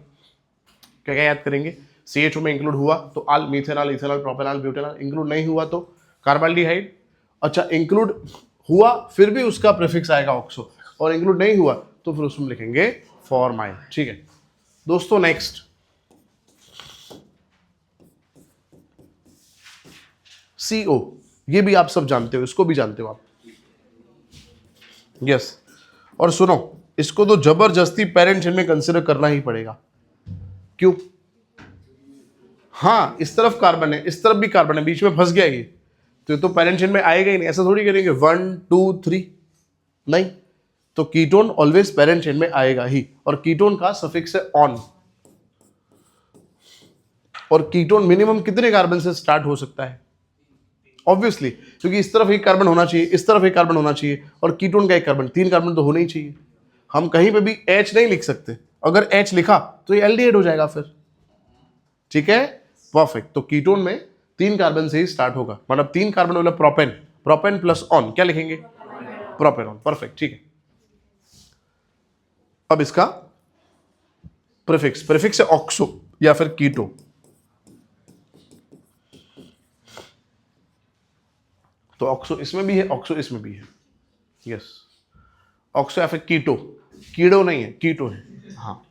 क्या क्या याद करेंगे? CHO में इंक्लूड हुआ तो आल, methanol, ethanol, propanol, butanol. Include नहीं हुआ तो कार्बाल्डिहाइड। अच्छा, इंक्लूड हुआ फिर भी उसका प्रीफिक्स आएगा ऑक्सो, और इंक्लूड नहीं हुआ तो फिर उसमें लिखेंगे फॉर्माइल। ठीक है दोस्तों, नेक्स्ट CO। ये भी आप सब जानते हो, इसको भी जानते हो आप। यस, और सुनो, इसको तो जबरदस्ती पेरेंट चेन में कंसिडर करना ही पड़ेगा। क्यों? हाँ, इस तरफ कार्बन है, इस तरफ भी कार्बन है, बीच में फंस गया ये, तो ये तो पेरेंट चेन में आएगा ही नहीं। ऐसा थोड़ी करेंगे 1 2 3, नहीं। तो कीटोन ऑलवेज पेरेंट चेन में आएगा ही, और कीटोन का सफिक्स है ऑन। और कीटोन मिनिमम कितने कार्बन से स्टार्ट हो सकता है? ऑब्वियसली, क्योंकि इस तरफ एक कार्बन होना चाहिए, इस तरफ एक कार्बन होना चाहिए, और कीटोन का एक कार्बन, 3 कार्बन तो होना ही चाहिए। हम कहीं पे भी H नहीं लिख सकते, अगर H लिखा तो ये एल्डिहाइड हो जाएगा फिर। ठीक है, परफेक्ट। तो कीटोन में 3 कार्बन से ही स्टार्ट होगा, मतलब 3 कार्बन वाला प्रोपेन, प्रोपेन प्लस ऑन क्या लिखेंगे? प्रोपेनॉन। परफेक्ट, ठीक है। अब इसका प्रीफिक्स, प्रीफिक्स है ऑक्सो या फिर कीटो। तो ऑक्सो इसमें भी है, ऑक्सो इसमें भी है। यस, ऑक्सो या फिर कीटो, कीड़ो नहीं है, कीटो है। हाँ,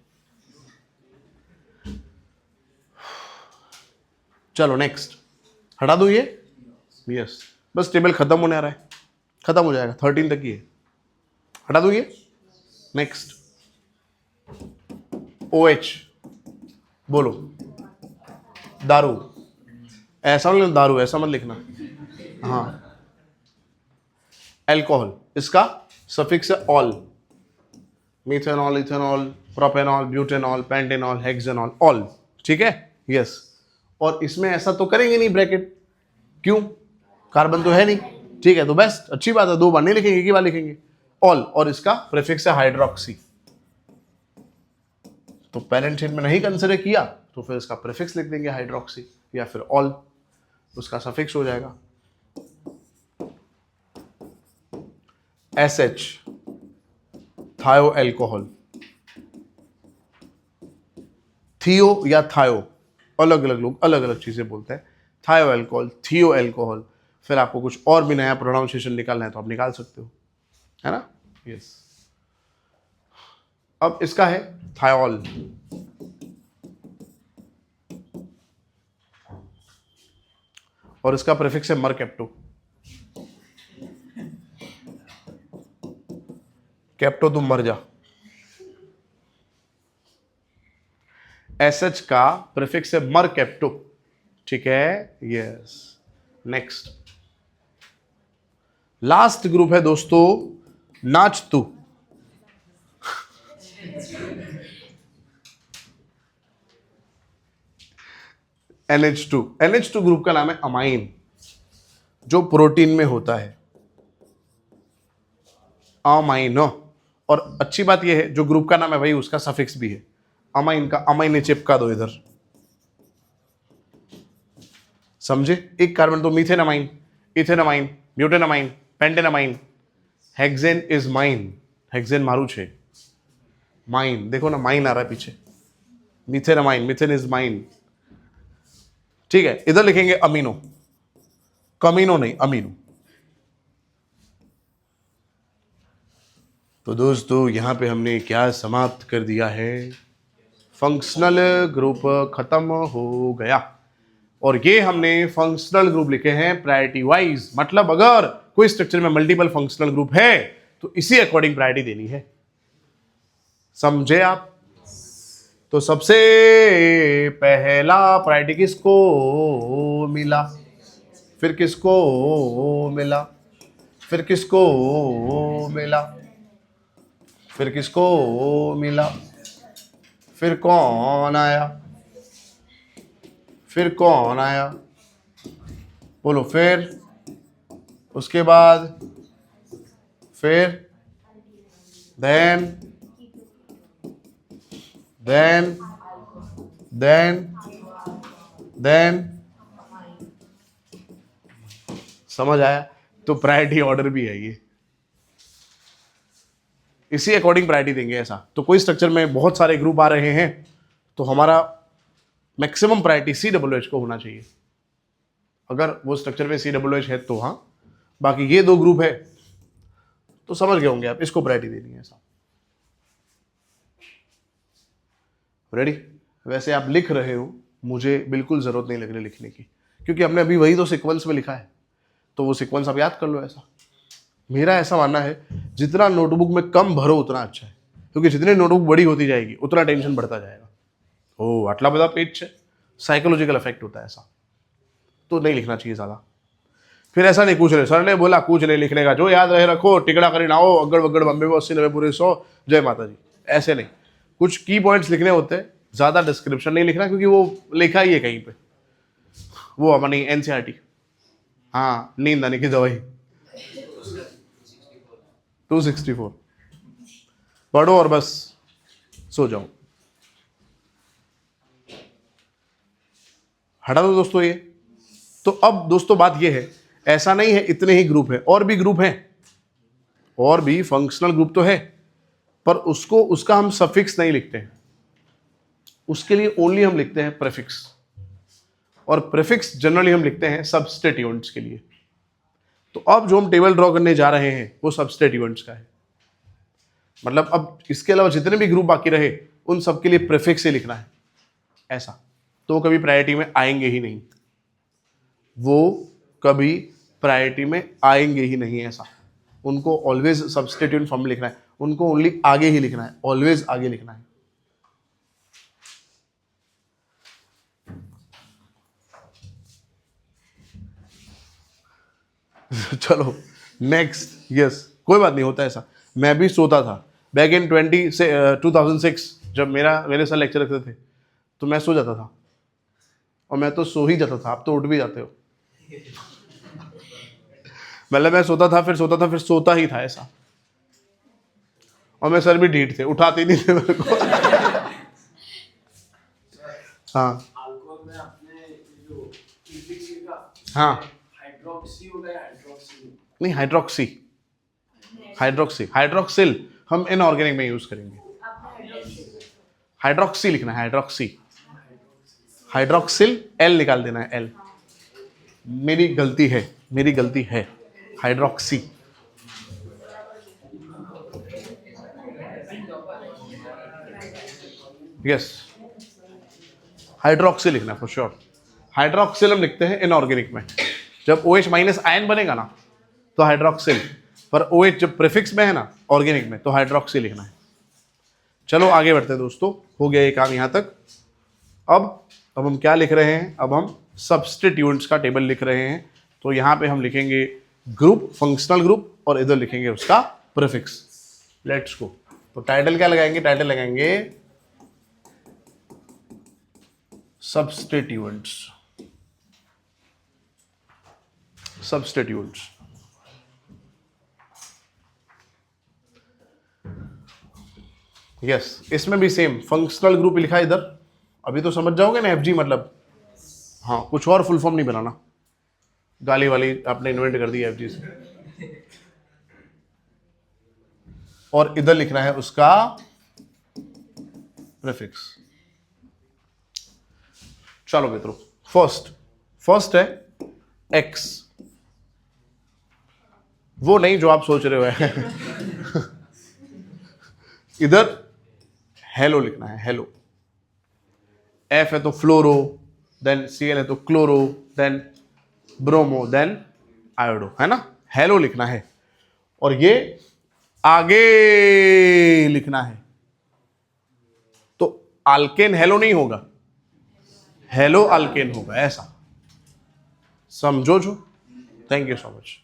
चलो नेक्स्ट, हटा दो ये। यस, बस टेबल खत्म होने आ रहा है, खत्म हो जाएगा, 13 तक ही है, हटा दो ये। नेक्स्ट, OH, बोलो, दारू। ऐसा मत लिखना दारू, ऐसा मत लिखना। हाँ, एल्कोहल, इसका सफिक्स है all, methanol, ethanol, propanol, butanol, pentanol, hexanol, all. ठीक है, यस। और इसमें ऐसा तो करेंगे नहीं ब्रैकेट, क्यों? कार्बन तो है नहीं। ठीक है, तो बेस्ट, अच्छी बात है, 2 बार नहीं लिखेंगे, एक ही बार लिखेंगे, ऑल। और इसका प्रीफिक्स है हाइड्रोक्सी। तो पैरेंथेट में नहीं कंसिडर किया तो फिर इसका प्रीफिक्स लिख देंगे हाइड्रोक्सी या फिर ऑल, उसका सफिक्स हो जाएगा SH, थायो एल्कोहल। थियो या थायो, अलग अलग लोग अलग अलग चीजें बोलते हैं। थायो एल्कोहल, थियो एल्कोहल। फिर आपको कुछ और भी नया प्रोनाउंसिएशन निकालना है तो आप निकाल सकते हो, है ना? यस। अब इसका है थायोल, और इसका प्रीफिक्स है मरकेप्टो। कैप्टो तुम मर जा। SH का प्रीफिक्स है मरकेप्टो। ठीक है, यस। नेक्स्ट, लास्ट ग्रुप है दोस्तों, नाच तू। NH2, NH2 ग्रुप का नाम है अमाइन, जो प्रोटीन में होता है, अमाइनो। और अच्छी बात यह है, जो ग्रुप का नाम है भाई उसका सफिक्स भी है अमाइन का, अमाइन ने चिपका दो इधर, समझे? एक कार्बन तो मीथेनमाइन, इथेनमाइन, ब्यूटेनमाइन, पेंटेनमाइन, हेक्सेन इज माइन, हेक्सेन मारू छे, माइन, देखो ना माइन आ रहा है पीछे, मीथेनमाइन, मीथेन इज माइन। ठीक है, इधर लिखेंगे अमीनो, कमीनो नहीं, अमीनो। तो दोस्तों यहां पे हमने क्या समाप्त कर दिया है, फंक्शनल ग्रुप खत्म हो गया। और ये हमने फंक्शनल ग्रुप लिखे हैं प्रायोरिटी वाइज, मतलब अगर कोई स्ट्रक्चर में मल्टीपल फंक्शनल ग्रुप है तो इसी अकॉर्डिंग प्रायोरिटी देनी है, समझे आप? तो सबसे पहला प्रायोरिटी किसको मिला, फिर किसको मिला, फिर किसको मिला, फिर किसको मिला, फिर कौन आया, फिर कौन आया, बोलो, फिर उसके बाद, फिर देन देन देन देन, समझ आया? तो प्रायोरिटी ऑर्डर भी है ये, इसी अकॉर्डिंग प्रायोरिटी देंगे ऐसा। तो कोई स्ट्रक्चर में बहुत सारे ग्रुप आ रहे हैं तो हमारा मैक्सिमम प्रायोरिटी COOH को होना चाहिए, अगर वो स्ट्रक्चर में COOH है तो हाँ, बाकी ये 2 ग्रुप है तो समझ गए होंगे आप, इसको प्रायोरिटी देनी है ऐसा। रेडी? वैसे आप लिख रहे हो, मुझे बिल्कुल जरूरत नहीं लग रही लिखने की, क्योंकि हमने अभी वही तो सीक्वेंस में लिखा है, तो वो सीक्वेंस आप याद कर लो ऐसा। मेरा ऐसा मानना है जितना नोटबुक में कम भरो उतना अच्छा है, क्योंकि जितनी नोटबुक बड़ी होती जाएगी उतना टेंशन बढ़ता जाएगा। ओ आटला बड़ा पेज है, साइकोलॉजिकल इफेक्ट होता है ऐसा, तो नहीं लिखना चाहिए ज़्यादा। फिर ऐसा नहीं पूछ रहे, सर ने बोला कुछ नहीं लिखने का, जो याद रहे रखो, टिकड़ा करी ना हो, अगड़ बगड़ बम्बे में 80 90 पूरे 100, जय माता जी, ऐसे नहीं। कुछ की पॉइंट्स लिखने होते हैं ज़्यादा डिस्क्रिप्शन नहीं लिखना क्योंकि वो लिखा ही है कहीं पे, वो अपनी एनसीईआरटी। हाँ, नींद आने की दवाई 264 पढ़ो और बस सो जाओ। हटा दो दोस्तों ये। तो अब दोस्तों बात ये है, ऐसा नहीं है इतने ही ग्रुप हैं, और भी ग्रुप हैं, और भी फंक्शनल ग्रुप तो है, पर उसका हम सफिक्स नहीं लिखते हैं, उसके लिए ओनली हम लिखते हैं प्रीफिक्स, और प्रीफिक्स जनरली हम लिखते हैं सब्स्टिट्यूएंट्स के लिए। तो अब जो हम टेबल ड्रॉ करने जा रहे हैं वो सब्स्टिट्यूएंट्स का है, मतलब अब इसके अलावा जितने भी ग्रुप बाकी रहे उन सब के लिए प्रीफिक्स ही लिखना है ऐसा। तो वो कभी प्रायोरिटी में आएंगे ही नहीं, वो कभी प्रायोरिटी में आएंगे ही नहीं ऐसा। उनको ऑलवेज सब्स्टिट्यूएंट फॉर्म में लिखना है, उनको ओनली आगे ही लिखना है, ऑलवेज आगे लिखना है। चलो नेक्स्ट। यस, कोई बात नहीं, होता है ऐसा। मैं भी सोता था बैक इन 2006 जब मेरे साथ लेक्चर रखते थे, तो मैं सो जाता था, और मैं तो सो ही जाता था, आप तो उठ भी जाते हो। मतलब मैं सोता था फिर सोता ही था ऐसा, और मैं सर भी ढीठ थे, उठाते नहीं थे मेरे को। हाँ अल्कोहल में आपने जो प्रीफिक्स लिखा, हाँ, हाइड्रोक्सी होता है हाइड्रोक्सी? नहीं, हाइड्रोक्सिल हम इनऑर्गेनिक में यूज करेंगे। हाइड्रोक्सी लिखना है, हाइड्रोक्सिल एल निकाल देना है, एल। मेरी गलती है, हाइड्रोक्सी। यस, हाइड्रोक्सी लिखना है फॉर श्योर। हाइड्रोक्सिल हम लिखते हैं इनऑर्गेनिक में, जब OH माइनस आयन बनेगा ना तो हाइड्रोक्सिल, पर OH जब प्रीफिक्स में है ना ऑर्गेनिक में, तो हाइड्रोक्सी लिखना है। चलो आगे बढ़ते हैं दोस्तों, हो गया ये काम यहां तक। अब हम क्या लिख रहे हैं, अब हम सब्स्टिट्यूएंट्स का टेबल लिख रहे हैं। तो यहां पे हम लिखेंगे ग्रुप, फंक्शनल ग्रुप, और इधर लिखेंगे उसका प्रीफिक्स। Let's go. तो टाइटल क्या लगाएंगे, टाइटल लगाएंगे सब्स्टिट्यूएंट्स। यस, इसमें भी सेम फंक्शनल ग्रुप लिखा है इधर। अभी तो समझ जाओगे ना FG मतलब, हाँ, कुछ और फुल फॉर्म नहीं बनाना, गाली वाली आपने इन्वेंट कर दी FG से। और इधर लिखना है उसका प्रीफिक्स। चलो मित्रों, फर्स्ट है X, वो नहीं जो आप सोच रहे हो। इधर हेलो लिखना है, हेलो। F है तो फ्लोरो, देन Cl है तो chloro, then bromo, then iodo, है ना। हेलो लिखना है, और ये आगे लिखना है। तो अल्केन हेलो नहीं होगा, हेलो अल्केन होगा, ऐसा समझो जो। Thank you so much.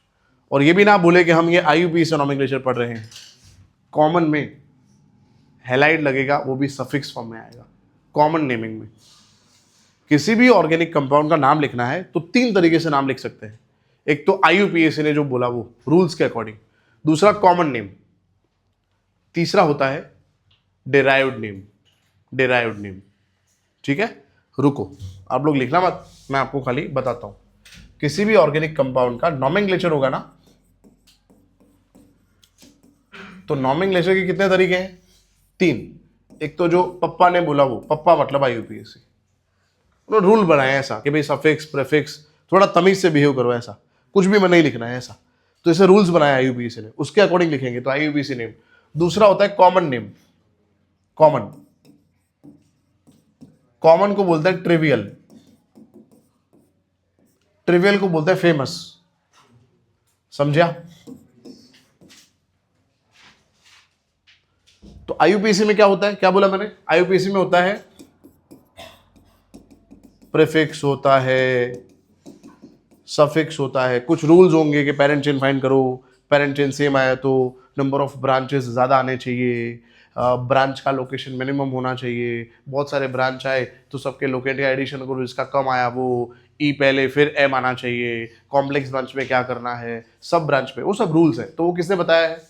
और ये भी ना भूले कि हम ये IUPAC से नॉमेनक्लेचर पढ़ रहे हैं। कॉमन में हेलाइड लगेगा, वो भी सफिक्स फॉर्म में आएगा। कॉमन नेमिंग में किसी भी ऑर्गेनिक कंपाउंड का नाम लिखना है तो 3 तरीके से नाम लिख सकते हैं। एक तो IUPAC ने जो बोला वो रूल्स के अकॉर्डिंग, दूसरा कॉमन नेम, तीसरा होता है डेराइव्ड नेम। ठीक है, रुको आप लोग लिखना मत, मैं आपको खाली बताता हूं। किसी भी ऑर्गेनिक कंपाउंड का नॉमेनक्लेचर होगा ना, तो नॉमेनक्लेचर के कितने तरीके हैं, 3। एक तो जो पप्पा ने बोला, वो पप्पा मतलब IUPAC, उन्होंने रूल बनाया ऐसा कि भाई सफिक्स प्रीफिक्स थोड़ा तमीज से बिहेव करो, ऐसा कुछ भी मैं नहीं लिखना है ऐसा। तो ऐसे रूल्स बनाया IUPAC ने, उसके अकॉर्डिंग लिखेंगे तो IUPAC नेम। दूसरा होता है कॉमन नेम। कॉमन को बोलता है ट्रिवियल को बोलता है फेमस, समझा। तो IUPAC में क्या होता है, क्या बोला मैंने, IUPAC में होता है प्रीफिक्स होता है, सफिक्स होता है, कुछ रूल्स होंगे कि पेरेंट चेन फाइंड करो, पेरेंट चेन सेम आया तो नंबर ऑफ ब्रांचेस ज़्यादा आने चाहिए, ब्रांच का लोकेशन मिनिमम होना चाहिए, बहुत सारे ब्रांच आए तो सबके लोकेलिटी एडिशन करो, जिसका कम आया वो ई पहले फिर एम आना चाहिए, कॉम्प्लेक्स ब्रांच में क्या करना है, सब ब्रांच पे वो सब रूल्स है। तो वो किसने बताया है?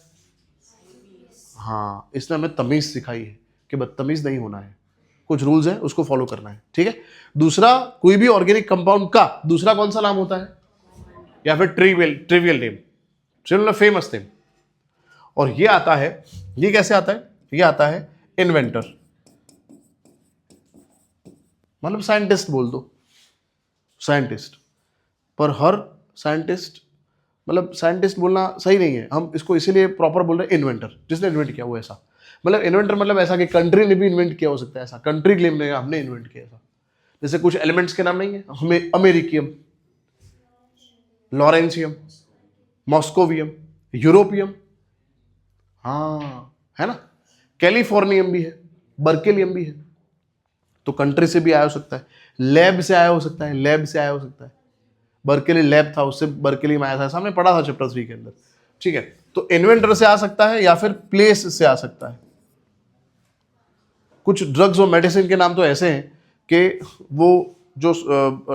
हाँ, इसने हमें तमीज़ सिखाई है कि बदतमीज़ नहीं होना है, कुछ रूल्स है उसको फॉलो करना है, ठीक है। दूसरा, कोई भी ऑर्गेनिक कंपाउंड का दूसरा कौन सा नाम होता है? या फिर ट्रिवियल नेम, मतलब फेमस नेम। और ये आता है, ये कैसे आता है? ये आता है इन्वेंटर, मतलब साइंटिस्ट बोल दो, साइंटिस्ट। पर हर साइंटिस्ट, मतलब साइंटिस्ट बोलना सही नहीं है, हम इसको इसीलिए प्रॉपर बोल रहे हैं इन्वेंटर, जिसने इन्वेंट किया वो ऐसा। मतलब इन्वेंटर मतलब ऐसा कि कंट्री ने भी इन्वेंट किया हो सकता है, ऐसा कंट्री क्लेम नहीं, हमने इन्वेंट किया ऐसा। जैसे कुछ एलिमेंट्स के नाम नहीं है, हमें अमेरिकियम, लॉरेंसियम, मॉस्कोवियम, यूरोपियम, हाँ है ना, कैलिफोर्नियम भी है, बर्केलियम भी है। तो कंट्री से भी आया हो सकता है, लैब से आया हो सकता है, लैब से आया हो सकता है, बर्केली लैब था उससे बर्केली में आया था, सामने पढ़ा था चैप्टर 3 के अंदर, ठीक है। तो इन्वेंटर से आ सकता है या फिर प्लेस से आ सकता है। कुछ ड्रग्स और मेडिसिन के नाम तो ऐसे हैं कि वो जो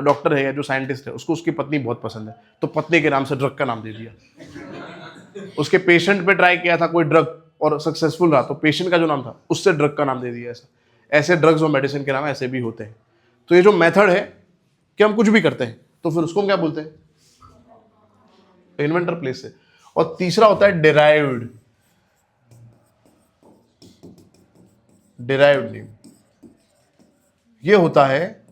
डॉक्टर है या जो साइंटिस्ट है उसको उसकी पत्नी बहुत पसंद है, तो पत्नी के नाम से ड्रग का नाम दे दिया। उसके पेशेंट पे ट्राई किया था कोई ड्रग और सक्सेसफुल रहा, तो पेशेंट का जो नाम था उससे ड्रग का नाम दे दिया। ऐसा ऐसे ड्रग्स और मेडिसिन के नाम ऐसे भी होते हैं। तो ये जो मेथड है कि हम कुछ भी करते हैं तो फिर उसको हम क्या बोलते हैं? इन्वेंटर, प्लेस से। और तीसरा होता है डिराइव्ड, डिराइव्ड नेम। ये होता है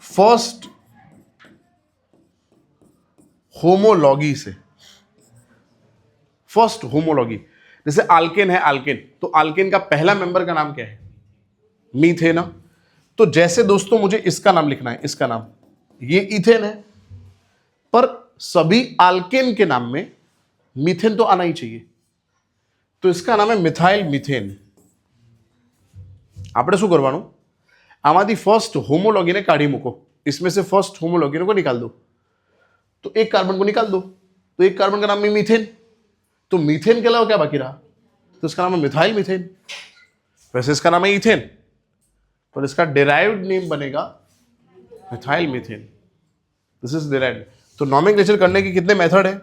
फर्स्ट होमोलॉगी से, फर्स्ट होमोलॉगी। जैसे आल्केन है, आल्केन, तो आल्केन का पहला मेंबर का नाम क्या है? मीथेन। तो जैसे दोस्तों मुझे इसका नाम लिखना है, इसका नाम, ये इथेन है, पर सभी आल्केन के नाम में मीथेन तो आना ही चाहिए, तो इसका नाम है मिथाइल मीथेन। આપણે શું કરવાનું? આમાંથી ફર્સ્ટ હોમોલોગીને કાઢી મૂકો, इसमें से फर्स्ट होमोलॉगी को निकाल दो, तो एक कार्बन को निकाल दो, तो एक कार्बन का नाम है मीथेन, तो मीथेन के अलावा क्या बाकी रहा? तो इसका नाम है मिथाइल मीथेन। वैसे इसका नाम है इथेन, पर इसका डिराइव्ड नेम बनेगा methyl methane. This is derived. तो नॉमेनक्लेचर करने के कितने मेथड है?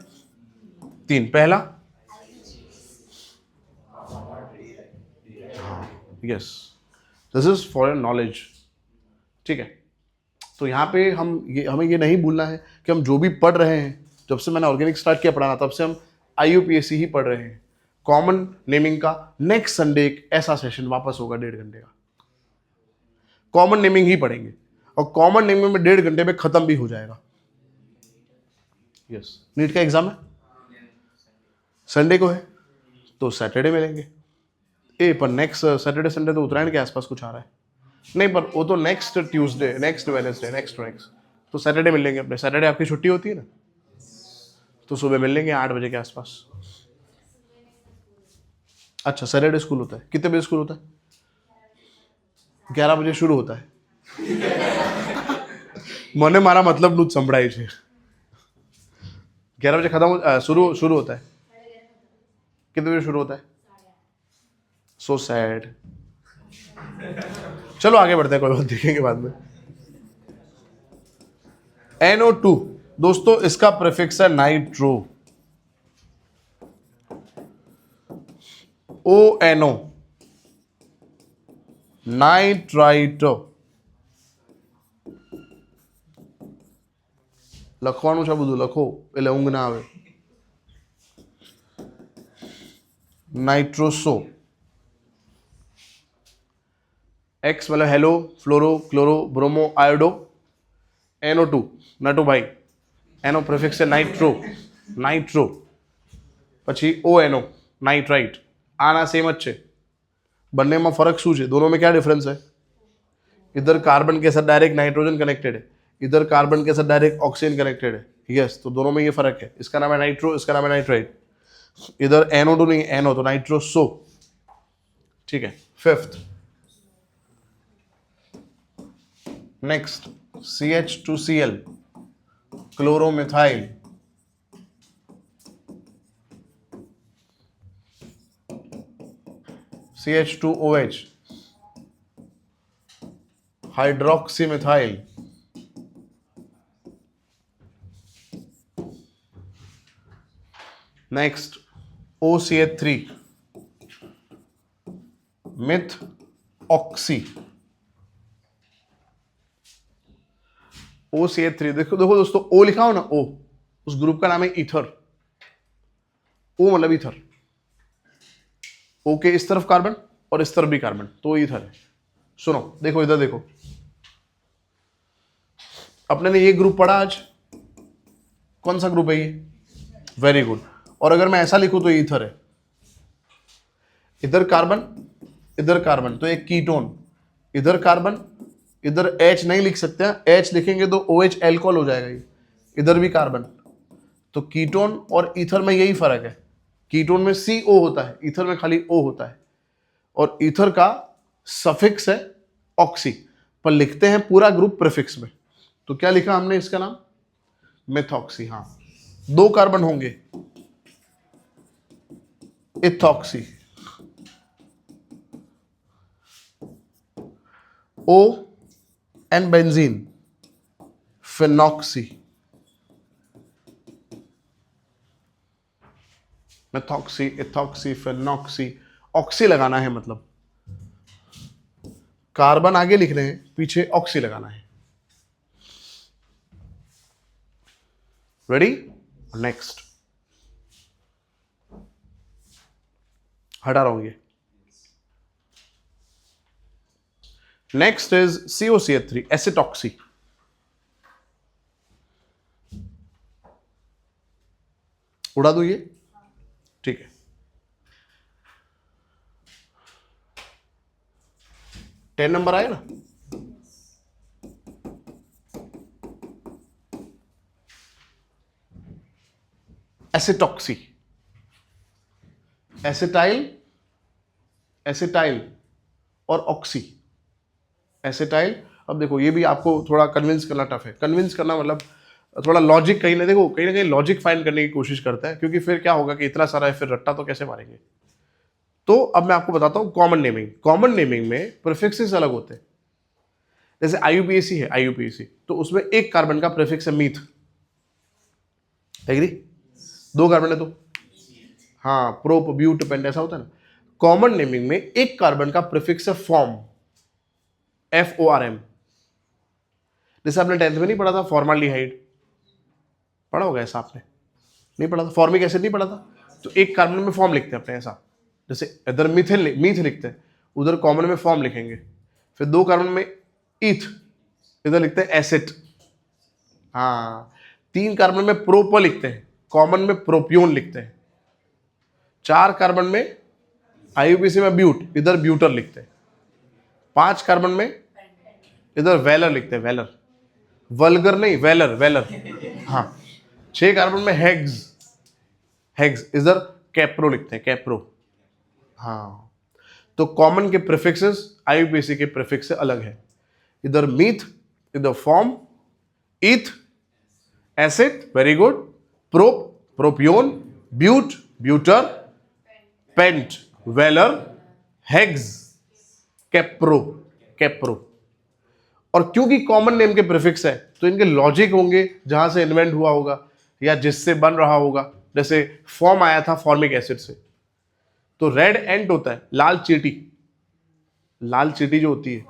3। पहला, yes, this is for your knowledge, ठीक है। तो यहाँ पे हमें ये नहीं भूलना है कि हम जो भी पढ़ रहे हैं, जब से मैंने ऑर्गेनिक स्टार्ट किया पढ़ाना तब से हम IUPAC ही पढ़ रहे हैं। कॉमन नेमिंग का नेक्स्ट संडे एक ऐसा सेशन वापस होगा 1.5 घंटे का, कॉमन नेमिंग ही पढ़ेंगे, और कॉमन नेमिंग में 1.5 घंटे में खत्म भी हो जाएगा। यस, नीट का एग्जाम है संडे को है, तो सैटरडे मिलेंगे। पर नेक्स्ट सैटरडे संडे तो उत्तरायण के आसपास कुछ आ रहा है, नहीं, पर वो तो next Tuesday, next Wednesday, next, तो सैटरडे मिल लेंगे अपने। सैटरडे आपकी छुट्टी होती है ना, तो सुबह मिल लेंगे 8 बजे के आसपास। अच्छा, सैटरडे स्कूल होता है, कितने बजे स्कूल होता है? 11 बजे शुरू होता है। મને મારા મતલબનું જ સંભળાય છે। 11 बजे खत्म शुरू होता है। कितने बजे शुरू होता है? So sad. चलो आगे बढ़ते हैं, कोई बात देखेंगे बाद में। NO2 दोस्तों, इसका प्रीफिक्स है नाइट्रो, ONO नाइट्राइट। લખવાનું છે બધું, લખો એટલે ઊંઘ ના આવે। नाइट्रोसो, X मतलब halo, fluoro, chloro, bromo, iodo, NO2 Natu भाई, एनो प्रीफिक्स है नाइट्रो, नाइट्रो। પછી ONO नाइट्राइट, આના સેમ જ છે, બંનેમાં ફરક શું છે? दोनों में क्या डिफरेंस है? इधर कार्बन के साथ डायरेक्ट नाइट्रोजन कनेक्टेड है, इधर कार्बन के साथ डायरेक्ट ऑक्सीजन कनेक्टेड है। यस, तो दोनों में ये फर्क है, इसका नाम है नाइट्रो, इसका नाम है नाइट्राइट। इधर NO2 नहीं, NO, तो नाइट्रोसो, ठीक है। 5th, next CH2Cl, chloromethyl, CH2OH, hydroxy methyl, next OCH3, myth oxy, OCH3। देखो देखो दोस्तों, O लिखा हो ना, O उस ग्रुप का नाम है ईथर। O मतलब ईथर, O के इस तरफ कार्बन और इस तरफ भी कार्बन, तो ईथर है। सुनो, देखो इधर देखो, अपने ने ये ग्रुप पढ़ा आज, कौन सा ग्रुप है ये? Very good. और अगर मैं ऐसा लिखूं तो ये ईथर है, इधर कार्बन इधर कार्बन, तो एक कीटोन, इधर कार्बन इधर H नहीं लिख सकते हैं, H लिखेंगे तो OH एल्कोहल हो जाएगा, ये इधर भी कार्बन। तो कीटोन और ईथर में यही फर्क है, कीटोन में CO होता है, ईथर में खाली O होता है। और ईथर का सफिक्स है ऑक्सी, पर लिखते हैं पूरा ग्रुप प्रीफिक्स में। तो क्या लिखा हमने इसका नाम? मेथॉक्सी। हाँ, 2 कार्बन होंगे, ethoxy, O and benzene, phenoxy. Methoxy, ethoxy, phenoxy, oxy लगाना है, मतलब कार्बन आगे लिख रहे हैं, पीछे ऑक्सी लगाना है। रेडी? नेक्स्ट, हटा रहा हूं ये। Next is COCH3, एसिटॉक्सी। उड़ा दो ये, ठीक है। 10 नंबर आया ना? एसिटॉक्सी, एसिटाइल, एसिटाइल और ऑक्सी, एसिटाइल। अब देखो, ये भी आपको थोड़ा कन्विंस करना टफ है। कन्विंस करना मतलब थोड़ा लॉजिक, कहीं ना कहीं लॉजिक फाइंड करने की कोशिश करता है, क्योंकि फिर क्या होगा कि इतना सारा है, फिर रट्टा तो कैसे मारेंगे। तो अब मैं आपको बताता हूं कॉमन नेमिंग। कॉमन नेमिंग में प्रीफिक्सेस अलग होते हैं। जैसे IUPAC है, IUPAC, तो उसमें 1 कार्बन का प्रीफिक्स है मीथ, एग्री? 2 कार्बन है तो हाँ, प्रोप, ब्यूट, पेंट, ऐसा होता है ना। कॉमन नेमिंग में 1 कार्बन का प्रीफिक्स है फॉर्म, FORM। जैसे आपने 10th में नहीं पढ़ा था फॉर्माल्डिहाइड, पढ़ा होगा ऐसा आपने? नहीं पढ़ा था? फॉर्मिक एसिड नहीं पढ़ा था? तो 1 कार्बन में फॉर्म लिखते हैं अपने, ऐसा। जैसे इधर मीथ लिखते हैं, उधर कॉमन में फॉर्म लिखेंगे। फिर 2 कार्बन में ईथ, इधर लिखते हैं एसिड। हाँ, 3 कार्बन में प्रोप लिखते हैं, कॉमन में प्रोपियोन लिखते हैं। 4 कार्बन में IUPAC में ब्यूट, इधर ब्यूटर लिखते हैं। 5 कार्बन में इधर वेलर लिखते हैं, वेलर, वल्गर नहीं, वेलर, वेलर। हाँ, 6 कार्बन में हेग्स, हेग्स, इधर कैप्रो लिखते हैं, कैप्रो। हाँ, तो कॉमन के प्रीफिक्सेस IUPAC के प्रीफिक्स से अलग है। इधर मीथ, इधर form, eth, acid, very good, prop, propion, but, butyr, pent, valer, hex, capro, capro. और क्योंकि कॉमन नेम के प्रीफिक्स है, तो इनके लॉजिक होंगे जहां से इन्वेंट हुआ होगा या जिससे बन रहा होगा। जैसे फॉर्म आया था फॉर्मिक एसिड से, तो रेड एंट होता है, लाल चींटी, लाल चींटी जो होती है,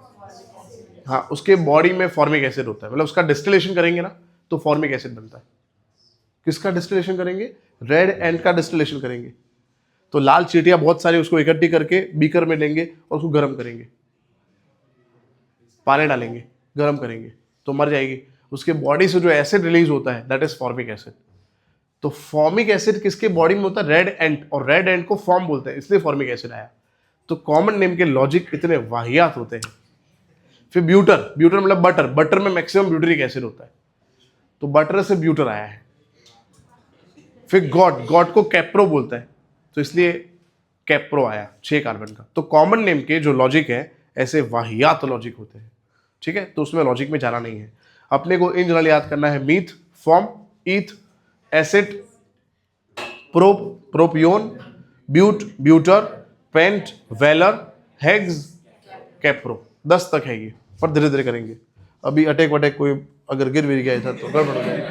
हाँ, उसके बॉडी में फॉर्मिक एसिड होता है, मतलब उसका डिस्टिलेशन करेंगे ना तो फॉर्मिक एसिड बनता है। किसका डिस्टिलेशन करेंगे? रेड एंट का डिस्टिलेशन करेंगे। तो लाल चींटियां बहुत सारी उसको इकट्ठी करके बीकर में लेंगे और उसको गर्म करेंगे, पानी डालेंगे, गर्म करेंगे, तो मर जाएगी। उसके बॉडी से जो एसिड रिलीज होता है, दैट इज फॉर्मिक एसिड। तो फॉर्मिक एसिड किसके बॉडी में होता है? रेड एंट, और रेड एंट को फॉर्म बोलते हैं, इसलिए फॉर्मिक एसिड आया। तो कॉमन नेम के लॉजिक इतने वाहियात होते हैं। फिर ब्यूटर, ब्यूटर मतलब बटर, बटर में मैक्सिमम ब्यूटरिक एसिड होता है, तो बटर से ब्यूटर आया है। फिर गॉड, गॉड को कैप्रो बोलता है, तो इसलिए कैप्रो आया, 6 कार्बन का। तो कॉमन नेम के जो लॉजिक है, ऐसे वाहियात लॉजिक होते हैं, ठीक है? तो उसमें लॉजिक में जाना नहीं है, अपने को इन जनरल याद करना है। Meth, form, eth, acid, prop, propion, but, butyr, pent, valer, hex, capro, 10 तक है ये, पर धीरे धीरे करेंगे। अभी अटैक वटैक कोई अगर गिर भी गया था तो गड़बड़ हो जाएगा,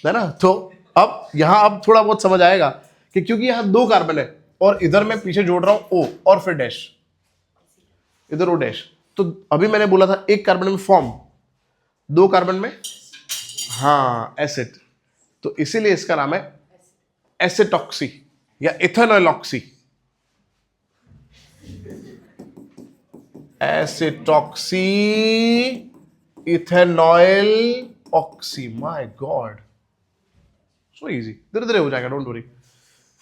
है ना। तो अब यहाँ अब थोड़ा बहुत समझ आएगा कि क्योंकि यहाँ 2 कार्बन है और इधर मैं पीछे जोड़ रहा हूं O और फिर डैश, इधर O डैश। तो अभी मैंने बोला था 1 कार्बन में फॉर्म, 2 कार्बन में हाँ एसिड, तो इसीलिए इसका नाम है एसिटॉक्सी या ethanol oxy. Acetoxy ethanol oxy, my god, so easy. धीरे धीरे हो जाएगा, डोंट वरी,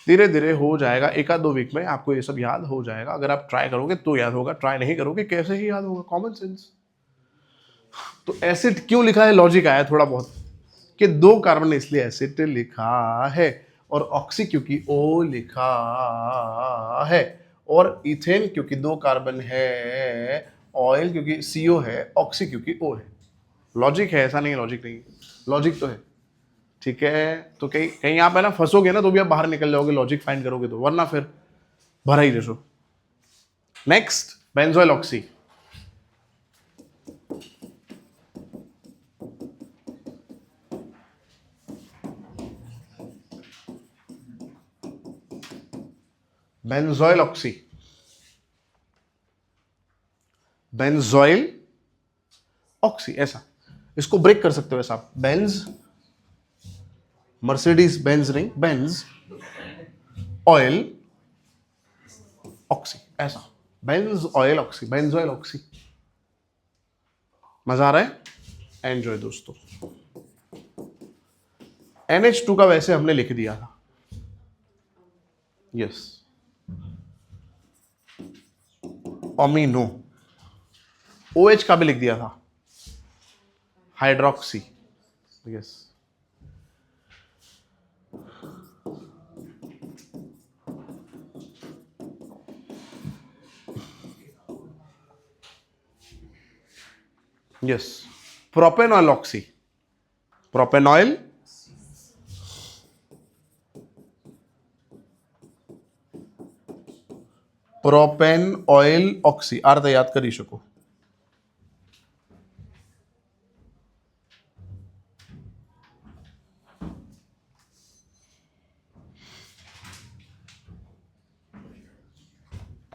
धीरे धीरे हो जाएगा। 1-2 वीक में आपको ये सब याद हो जाएगा। अगर आप ट्राई करोगे तो याद होगा, ट्राई नहीं करोगे कैसे ही याद होगा, कॉमन सेंस। तो एसिड क्यों लिखा है, लॉजिक आया थोड़ा बहुत कि 2 कार्बन इसलिए एसिड लिखा है, और ऑक्सी क्योंकि O लिखा है, और इथेन क्योंकि 2 कार्बन है, ऑयल क्योंकि CO है, ऑक्सी क्योंकि O है। लॉजिक है, ऐसा नहीं है लॉजिक नहीं, लॉजिक तो है, ठीक है। तो कहीं कहीं आप है ना फंसोगे ना तो भी आप बाहर निकल जाओगे लॉजिक फाइंड करोगे तो, वरना फिर भरा ही जैसो। Next benzoyl oxy, benzoyl oxy, benzoyl oxy, ऐसा इसको ब्रेक कर सकते हो ऐसा, बेंज, मर्सिडीज बेंज नहीं, बेंज ऑयल ऑक्सी, ऐसा Benz oil oxy, benzoyl oxy. मजा आ रहा है, एंजॉय दोस्तों। NH2 का वैसे हमने लिख दिया था, यस, अमीनो। OH का भी लिख दिया था, hydroxy, yes. Yes, propanol oxy, propanoyl, propane oil oxy, अर्थ याद करी શકો।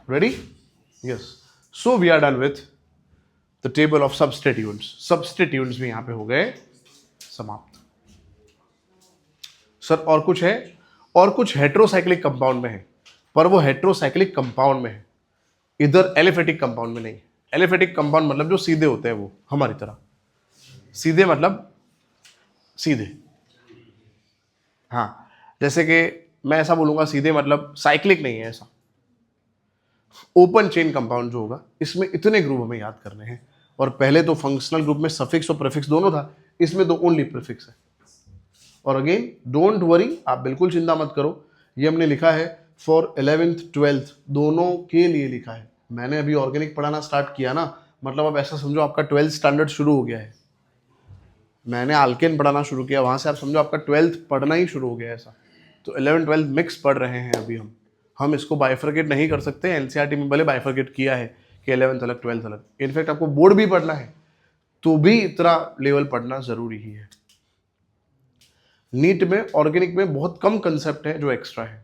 Ready? Yes. So we are done with the table of substituents. Substituents भी यहां पे हो गए समाप्त। सर और कुछ है? और कुछ हेट्रोसाइक्लिक कंपाउंड में है, पर वो हेट्रोसाइक्लिक कंपाउंड में है, इधर एलिफेटिक कंपाउंड में नहीं। एलिफेटिक कंपाउंड मतलब जो सीधे होते हैं, वो हमारी तरह सीधे, मतलब सीधे, हाँ। जैसे कि मैं ऐसा बोलूंगा सीधे मतलब साइक्लिक नहीं है, ऐसा ओपन चेन कंपाउंड जो होगा, इसमें इतने ग्रुप हमें याद करने हैं। और पहले तो फंक्शनल ग्रुप में सफिक्स और प्रीफिक्स दोनों था, इसमें तो ओनली प्रीफिक्स है। और अगेन डोंट वरी, आप बिल्कुल चिंता मत करो, ये हमने लिखा है फॉर 11th 12th दोनों के लिए लिखा है। मैंने अभी ऑर्गेनिक पढ़ाना स्टार्ट किया ना, मतलब अब ऐसा समझो आपका 12th स्टैंडर्ड शुरू हो गया है। मैंने अल्केन पढ़ाना शुरू किया, वहां से आप समझो आपका 12th पढ़ना ही शुरू हो गया ऐसा। तो 11 12 मिक्स पढ़ रहे हैं अभी हम इसको बाइफरकेट नहीं कर सकते। एनसीईआरटी में भले बाइफरकेट किया है कि 11th अलग 12th अलग, इनफैक्ट आपको बोर्ड भी पढ़ना है तो भी इतना लेवल पढ़ना जरूरी ही है। नीट में ऑर्गेनिक में बहुत कम कंसेप्ट है जो एक्स्ट्रा है,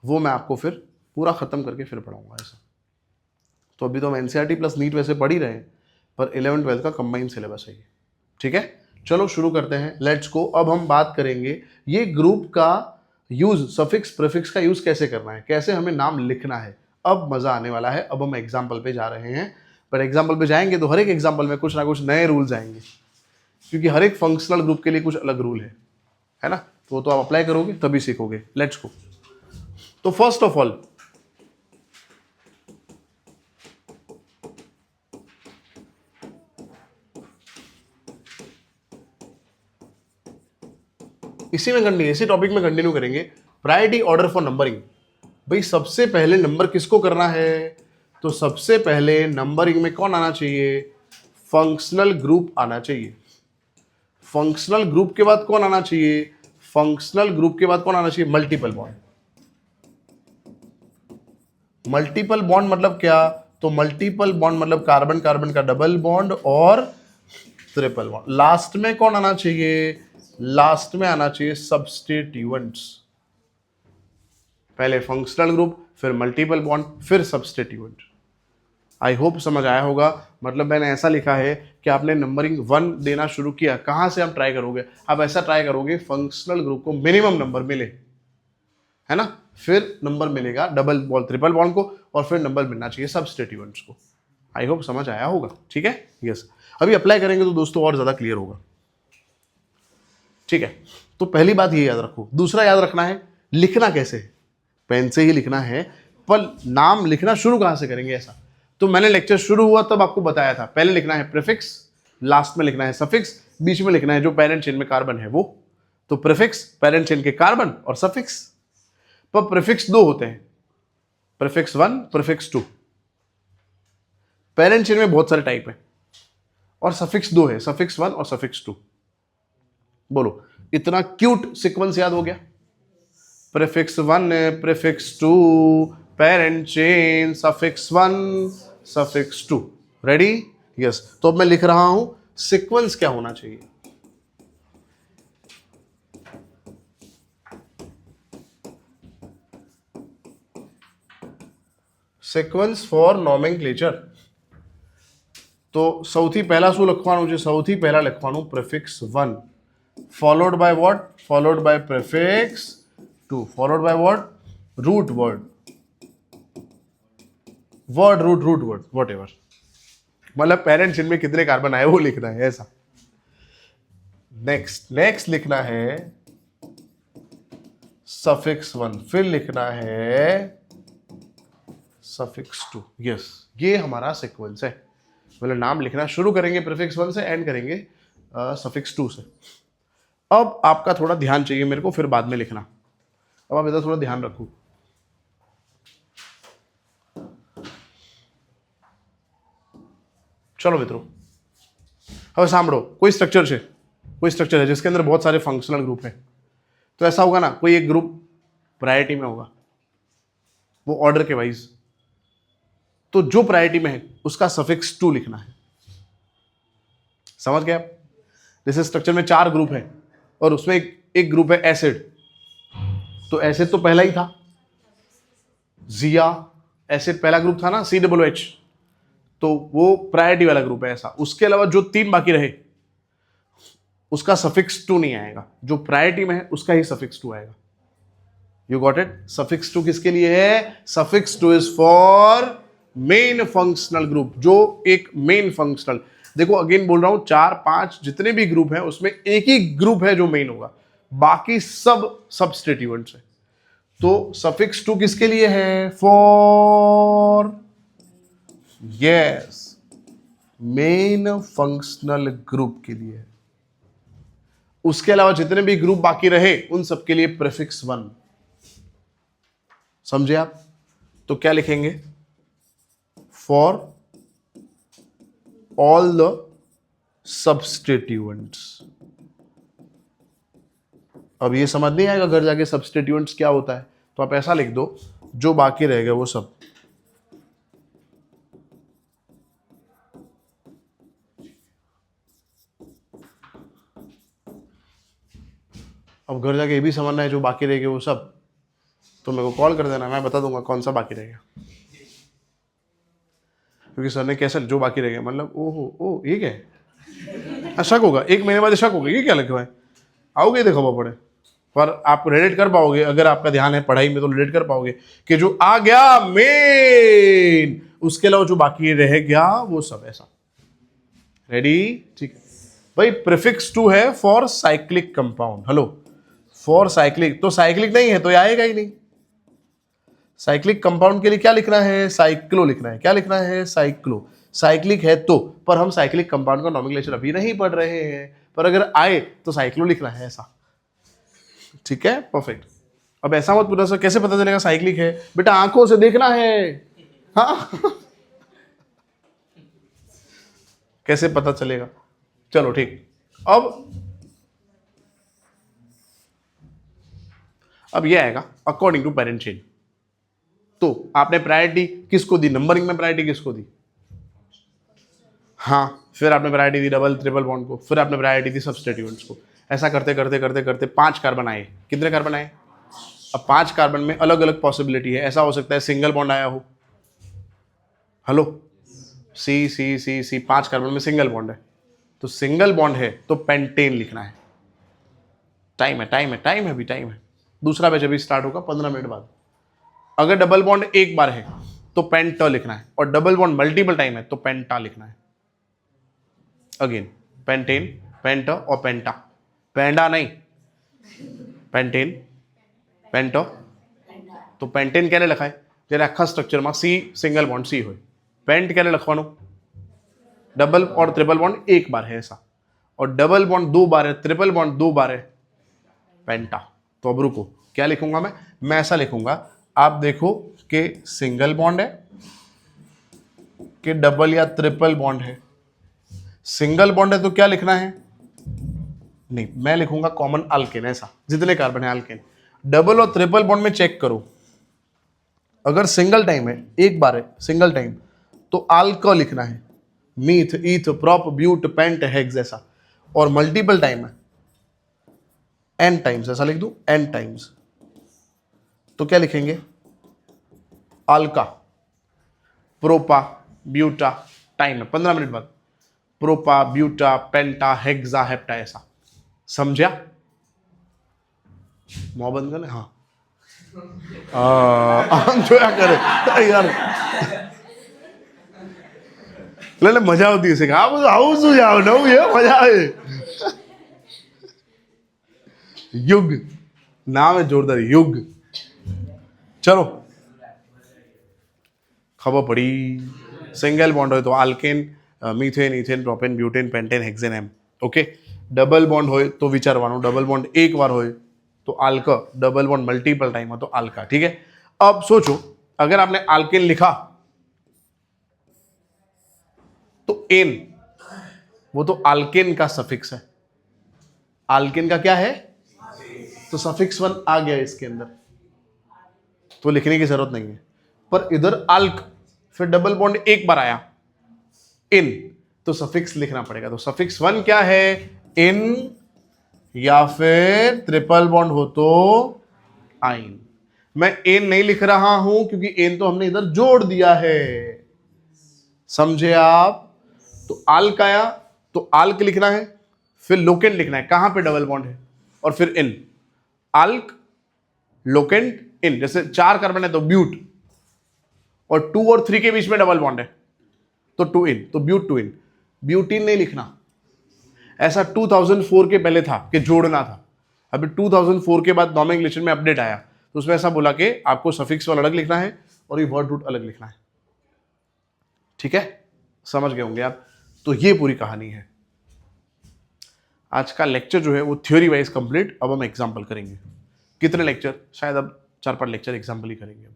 वो मैं आपको फिर पूरा खत्म करके फिर पढ़ाऊंगा ऐसा। तो अभी तो हम एनसीईआरटी प्लस नीट वैसे पढ़ ही रहे हैं, पर 11 12 का कंबाइंड सिलेबस है ये, ठीक है। चलो शुरू करते हैं, लेट्स गो। अब हम बात करेंगे ये ग्रुप का यूज, सफिक्स प्रीफिक्स का यूज कैसे करना है, कैसे हमें नाम लिखना है। अब मजा आने वाला है। अब हम एग्जाम्पल पे जा रहे हैं, पर एग्जाम्पल पे जाएंगे तो हर एक एग्जाम्पल में कुछ ना कुछ नए रूल्स आएंगे, क्योंकि हर एक फंक्शनल ग्रुप के लिए कुछ अलग रूल है ना। तो वो तो आप अप्लाई करोगे तभी सीखोगे। Let's go. तो फर्स्ट ऑफ ऑल इसी टॉपिक में कंटिन्यू करेंगे। Priority order for numbering. भाई सबसे पहले नंबर किसको करना है, तो सबसे पहले नंबरिंग में कौन आना चाहिए, फंक्शनल ग्रुप आना चाहिए। फंक्शनल ग्रुप के बाद कौन आना चाहिए, फंक्शनल ग्रुप के बाद कौन आना चाहिए, मल्टीपल बॉन्ड। मल्टीपल बॉन्ड मतलब क्या? तो मल्टीपल बॉन्ड मतलब कार्बन कार्बन का डबल बॉन्ड और ट्रिपल बॉन्ड। लास्ट में कौन आना चाहिए? लास्ट में आना चाहिए सब्स्टिट्यूएंट्स। पहले फंक्शनल ग्रुप, फिर मल्टीपल बॉन्ड, फिर सब्स्टिट्यूएंट। आई होप समझ आया होगा। मतलब मैंने ऐसा लिखा है कि आपने नंबरिंग 1 देना शुरू किया, कहां से आप ट्राई करोगे? आप ऐसा ट्राई करोगे फंक्शनल ग्रुप को मिनिमम नंबर मिले, है ना, फिर नंबर मिलेगा डबल बॉन्ड ट्रिपल बॉन्ड को, और फिर नंबर मिलना चाहिए सब्स्टिट्यूएंट्स को। आई होप समझ आया होगा। ठीक है, यस। अभी अप्लाई करेंगे तो दोस्तों और ज्यादा क्लियर होगा। ठीक है, तो पहली बात ये याद रखो। दूसरा याद रखना है लिखना कैसे है। पेन से ही लिखना है, पर नाम लिखना शुरू कहां से करेंगे ऐसा। तो मैंने लेक्चर शुरू हुआ तब आपको बताया था, पहले लिखना है प्रीफिक्स, लास्ट में लिखना है सफिक्स, बीच में लिखना है जो पेरेंट चेन में कार्बन है वो। तो प्रीफिक्स पेरेंट चेन के कार्बन और सफिक्स। पर प्रीफिक्स दो होते हैं, प्रीफिक्स 1, प्रीफिक्स 2। पेरेंट चेन में बहुत सारे टाइप है, और सफिक्स दो है, सफिक्स 1 और सफिक्स 2। बोलो, इतना क्यूट सीक्वेंस याद हो गया? Prefix 1, prefix 2, parent chain, suffix 1, suffix 2। Ready? Yes. तो अब मैं लिख रहा हूं सीक्वेंस क्या होना चाहिए। Sequence for nomenclature. तो સૌથી પહેલા શું લખવાનું છે? સૌથી પહેલા લખવાનું prefix 1 followed by what? followed by prefix 2 followed by what? root word root word whatever। मतलब पेरेंट चेन में कितने कार्बन आए वो लिखना है ऐसा। नेक्स्ट लिखना है सफिक्स 1, फिर लिखना है सफिक्स 2। यस, ये हमारा सीक्वेंस है। मतलब नाम लिखना शुरू करेंगे प्रीफिक्स 1 से, एंड करेंगे सफिक्स 2 से। अब आपका थोड़ा ध्यान चाहिए मेरे को, फिर बाद में लिखना। अब आप इधर थोड़ा ध्यान रखो। चलो मित्रों, હવે સાંભળો, कोई स्ट्रक्चर है जिसके अंदर बहुत सारे फंक्शनल ग्रुप है। तो ऐसा होगा ना, कोई एक ग्रुप प्रायोरिटी में होगा, वो ऑर्डर के वाइज। तो जो प्रायोरिटी में है उसका सफिक्स 2 लिखना है। समझ गए आप? जैसे स्ट्रक्चर में 4 ग्रुप है और उसमें एक ग्रुप है एसिड। तो एसिड तो पहला ही था, जिया एसिड पहला ग्रुप था ना, COOH। तो वो प्रायोरिटी वाला ग्रुप है ऐसा। उसके अलावा जो 3 बाकी रहे उसका सफिक्स 2 नहीं आएगा। जो प्रायोरिटी में है उसका ही सफिक्स 2 आएगा। You got it? सफिक्स 2 किसके लिए है? Suffix 2 is for main functional group, जो एक मेन फंक्शनल। देखो अगेन बोल रहा हूं, 4, 5 जितने भी ग्रुप हैं उसमें एक ही ग्रुप है जो मेन होगा, बाकी सब सब्स्टिट्यूएंट्स है। तो सफिक्स 2 किसके लिए है? For yes main functional group के लिए है। उसके अलावा जितने भी ग्रुप बाकी रहे उन सबके लिए प्रीफिक्स 1। समझे आप? तो क्या लिखेंगे? For all the substituents. अब ये समझ नहीं आएगा घर जाके सब्स्टिट्यूएंट्स क्या होता है, तो आप ऐसा लिख दो, जो बाकी रह गए वो सब। अब घर जाके ये भी समझना है जो बाकी रह गए वो सब, तो मेरे को कॉल कर देना, मैं बता दूंगा कौन सा बाकी रह गया। क्योंकि सर ने कैसे जो बाकी रह गया, मतलब ओहो ये क्या है? शक होगा, 1 महीने बाद शक होगा ये क्या लिखा है। आओगे देखो पड़े, पर आप रिलेट कर पाओगे अगर आपका ध्यान है पढ़ाई में, तो रिलेट कर पाओगे कि जो आ गया मेन, उसके अलावा जो बाकी रह गया वो सब ऐसा। रेडी? ठीक है भाई। प्रीफिक्स 2 है for cyclic compound. Hello, for cyclic, तो साइक्लिक नहीं है तो ये आएगा ही नहीं। साइक्लिक कंपाउंड के लिए क्या लिखना है? साइक्लो लिखना है। क्या लिखना है? साइक्लो। साइक्लिक है तो, पर हम साइक्लिक कंपाउंड का नॉमेनक्लेचर अभी नहीं पढ़ रहे हैं, पर अगर आए तो साइक्लो लिखना है ऐसा। ठीक है, परफेक्ट। अब ऐसा मत पूछना सर कैसे पता चलेगा साइक्लिक है, बेटा आंखों से देखना है। हाँ कैसे पता चलेगा? चलो ठीक। अब ये आएगा अकॉर्डिंग टू पेरेंट चेन। तो आपने प्रायोरिटी किसको दी, नंबरिंग में प्रायोरिटी किसको दी, हाँ, फिर आपने प्रायोरिटी दी डबल ट्रिपल बॉन्ड को, फिर आपने प्रायोरिटी दी सब्स्टिट्यूएंट्स को। ऐसा करते करते करते करते 5 कार्बन आए। कितने कार्बन आए? अब 5 कार्बन में अलग अलग पॉसिबिलिटी है। ऐसा हो सकता है सिंगल बॉन्ड आया हो, हेलो, सी सी सी सी, 5 कार्बन में सिंगल बॉन्ड है, तो सिंगल बॉन्ड है तो पेंटेन लिखना है। टाइम है, टाइम है, टाइम है, भी टाइम है। दूसरा बैच अभी स्टार्ट होगा 15 मिनट बाद। अगर डबल बॉन्ड एक बार है तो पेंटा लिखना है, और डबल बॉन्ड मल्टीपल टाइम है तो पेंटा लिखना है। अगेन पेंटेन, पेंटा और पेंटा, पेंडा नहीं, पेंटेन, पेंटो। तो पेंटेन क्या लिखा है, જ્યારે આખા સ્ટ્રક્ચરમાં सी सिंगल बॉन्ड सी हो, पेंट क्या લખવાનું, डबल और ट्रिपल बॉन्ड एक बार है ऐसा, और डबल बॉन्ड 2 बार है, ट्रिपल बॉन्ड 2 बार है, पेंटा। तो अब रुको, क्या लिखूंगा मैं ऐसा लिखूंगा, आप देखो कि सिंगल बॉन्ड है कि डबल या ट्रिपल बॉन्ड है। सिंगल बॉन्ड है तो क्या लिखना है, नहीं, मैं लिखूंगा कॉमन अल्केन, ऐसा जितने कार्बन है अल्केन। डबल और ट्रिपल बॉन्ड में चेक करो, अगर सिंगल टाइम है, एक बार है सिंगल टाइम, तो आल्को लिखना है, meth, eth, prop, but, pent, hex ऐसा। और मल्टीपल टाइम है, एन टाइम्स, ऐसा लिख दूं, एन टाइम्स, तो क्या लिखेंगे, आल्का, प्रोपा, ब्यूटा, टाइम है 15 मिनट बाद, प्रोपा, ब्यूटा, पेंटा, हेक्सा, हेप्टा, ऐसा। समझा? मुंह बंद कर ले, हाँ, આમ જોયા કરે યાર, એટલે મજા આવતી હશે કે આ બધું આવું શું છે, આવું નવું છે, મજા આવે। युग नाम है जोरदार, युग। चलो खबर पड़ी, सिंगल बॉन्ड हो तो alkane, methane, ethane, propane, butane, pentane, hexane, एम। ओके, डबल बॉन्ड हो तो विचारवानुं, डबल बॉन्ड एक बार हो तो alka, double bond multiple time हो तो आल्का। ठीक है, अब सोचो अगर आपने आल्केन लिखा तो एन, वो तो आल्केन का सफिक्स है, आल्केन का क्या है, तो सफिक्स 1 आ गया इसके अंदर, तो लिखने की जरूरत नहीं है। पर इधर आल्क, फिर डबल बॉन्ड एक बार आया, इन, तो सफिक्स लिखना पड़ेगा। तो सफिक्स 1 क्या है, इन, या फिर ट्रिपल बॉन्ड हो तो आइन। मैं एन नहीं लिख रहा हूं क्योंकि एन तो हमने इधर जोड़ दिया है, समझे आप? तो आल्क आया तो आल्क लिखना है, फिर लोकेंट लिखना है, कहां पे डबल बॉन्ड है, और फिर इन, आल्क, लोकेंट, इन। जैसे 4 कार्बन है तो ब्यूट, और 2 और 3 के बीच में डबल बॉन्ड है तो 2 इन, तो ब्यूट 2 इन। ब्यूटीन नहीं लिखना, ऐसा 2004 के पहले था कि जोड़ना था, अभी 2004 के बाद नॉमेनक्लेचर में अपडेट आया तो उसमें ऐसा बोला कि आपको सफिक्स वाला अलग लिखना है और ये वर्ड रूट अलग लिखना है। ठीक है, समझ गए होंगे आप? तो ये पूरी कहानी है। आज का लेक्चर जो है वो थ्योरी वाइज कंप्लीट, अब हम एग्जाम्पल करेंगे। कितने लेक्चर? शायद अब 4-5 लेक्चर एग्जाम्पल ही करेंगे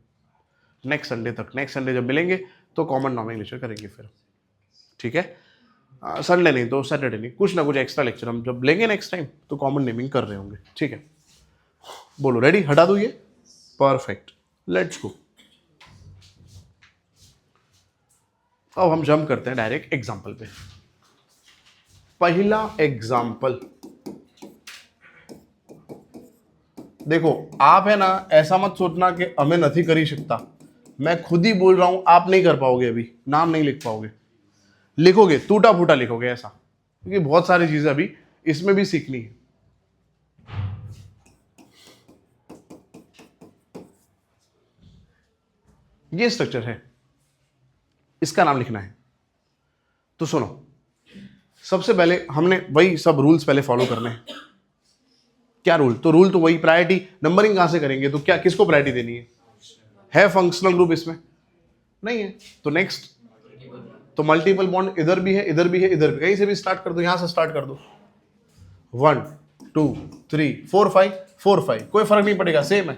नेक्स्ट संडे तक। नेक्स्ट संडे जब मिलेंगे तो कॉमन नॉमेनक्लेचर करेंगे फिर। ठीक है, संडे नहीं तो सैटरडे नहीं, कुछ ना कुछ एक्स्ट्रा लेक्चर हम जब लेंगे नेक्स्ट टाइम तो कॉमन नेमिंग कर रहे होंगे। ठीक है, बोलो रेडी, हटा दो ये, परफेक्ट, लेट्स गो। अब हम जंप करते हैं डायरेक्ट एग्जाम्पल पे। पहला एग्जाम्पल देखो, आप है ना ऐसा मत सोचना कि हमें नहीं करी सकता, मैं खुद ही बोल रहा हूं, आप नहीं कर पाओगे, अभी नाम नहीं लिख पाओगे, लिखोगे टूटा फूटा लिखोगे ऐसा, क्योंकि बहुत सारी चीजें अभी इसमें भी सीखनी है। ये स्ट्रक्चर है, इसका नाम लिखना है। तो सुनो, सबसे पहले हमने वही सब रूल्स पहले फॉलो करने हैं। क्या रूल? तो रूल तो वही, प्रायोरिटी नंबरिंग कहां से करेंगे, तो क्या किसको प्रायोरिटी देनी है फंक्शनल ग्रुप इसमें नहीं है, तो नेक्स्ट, तो मल्टीपल बॉन्ड इधर भी है, इधर भी है, इधर भी, कहीं से भी स्टार्ट कर दो, यहां से स्टार्ट कर दो, 1 2 3 4 5 4 5, कोई फर्क नहीं पड़ेगा, सेम है।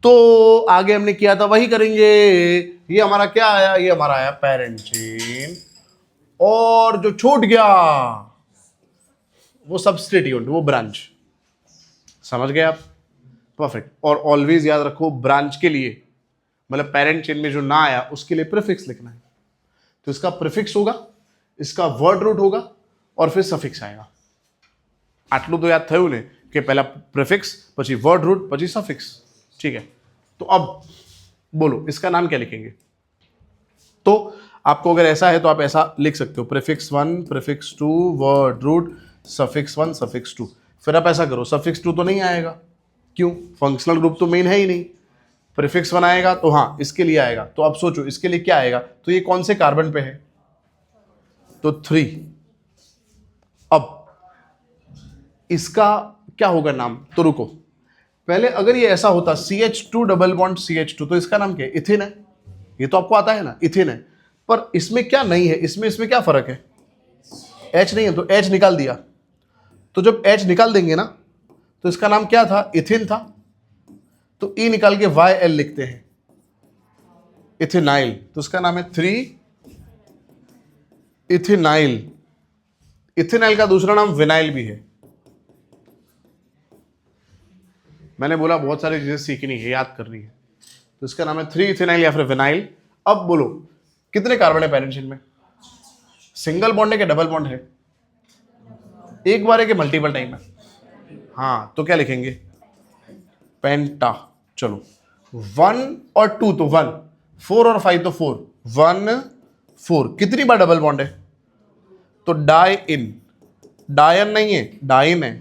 तो आगे हमने किया था वही करेंगे। ये हमारा क्या आया, ये हमारा आया पेरेंट चेन, और जो छूट गया वो सब्स्टिट्यूएंट, वो ब्रांच। समझ गए आप? परफेक्ट। और ऑलवेज याद रखो ब्रांच के लिए, मतलब पेरेंट चेन में जो ना आया उसके लिए प्रीफिक्स लिखना है। तो इसका प्रीफिक्स होगा, इसका वर्ड रूट होगा और फिर सफिक्स आएगा। आटलू तो याद थયું ने कि पहला प्रीफिक्स, પછી वर्ड रूट, પછી सफिक्स। ठीक है, तो अब बोलो इसका नाम क्या लिखेंगे। तो आपको अगर ऐसा है तो आप ऐसा लिख सकते हो, prefix 1, prefix 2, word root, suffix 1, suffix 2। फिर आप ऐसा करो, सफिक्स 2 तो नहीं आएगा, क्यों, फंक्शनल ग्रुप तो मेन है ही नहीं। प्रीफिक्स 1 आएगा तो हाँ इसके लिए आएगा, तो आप सोचो इसके लिए क्या आएगा, तो ये कौन से कार्बन पे है, तो 3। अब इसका क्या होगा नाम, तो रुको, पहले अगर ये ऐसा होता CH2 डबल बॉन्ड CH2, तो इसका नाम क्या है, इथिन है। ये तो आपको आता है ना, इथिन है। पर इसमें क्या नहीं है, इसमें क्या फर्क है, H नहीं है, तो H निकाल दिया। तो जब H निकाल देंगे ना, तो इसका नाम क्या था, इथिन था। तो E निकाल के YL लिखते हैं, इथिनाइल। तो इसका नाम है 3 इथिनाइल। इथिनाइल का दूसरा नाम विनाइल भी है। मैंने बोला बहुत सारी चीजें सीखनी है, याद करनी है। तो इसका नाम है 3 इथिनाइल या फिर विनाइल। अब बोलो कितने कार्बन है पेरेंट चेन में, सिंगल बॉन्ड है कि डबल बॉन्ड है, एक बार है कि मल्टीपल टाइम है, हाँ तो क्या लिखेंगे, पेंटा। चलो 1 और 2 तो 1, 4 और 5 तो 4, 1 4। कितनी बार डबल बॉन्ड है, तो डाई इन, डायन नहीं है, डाइन है।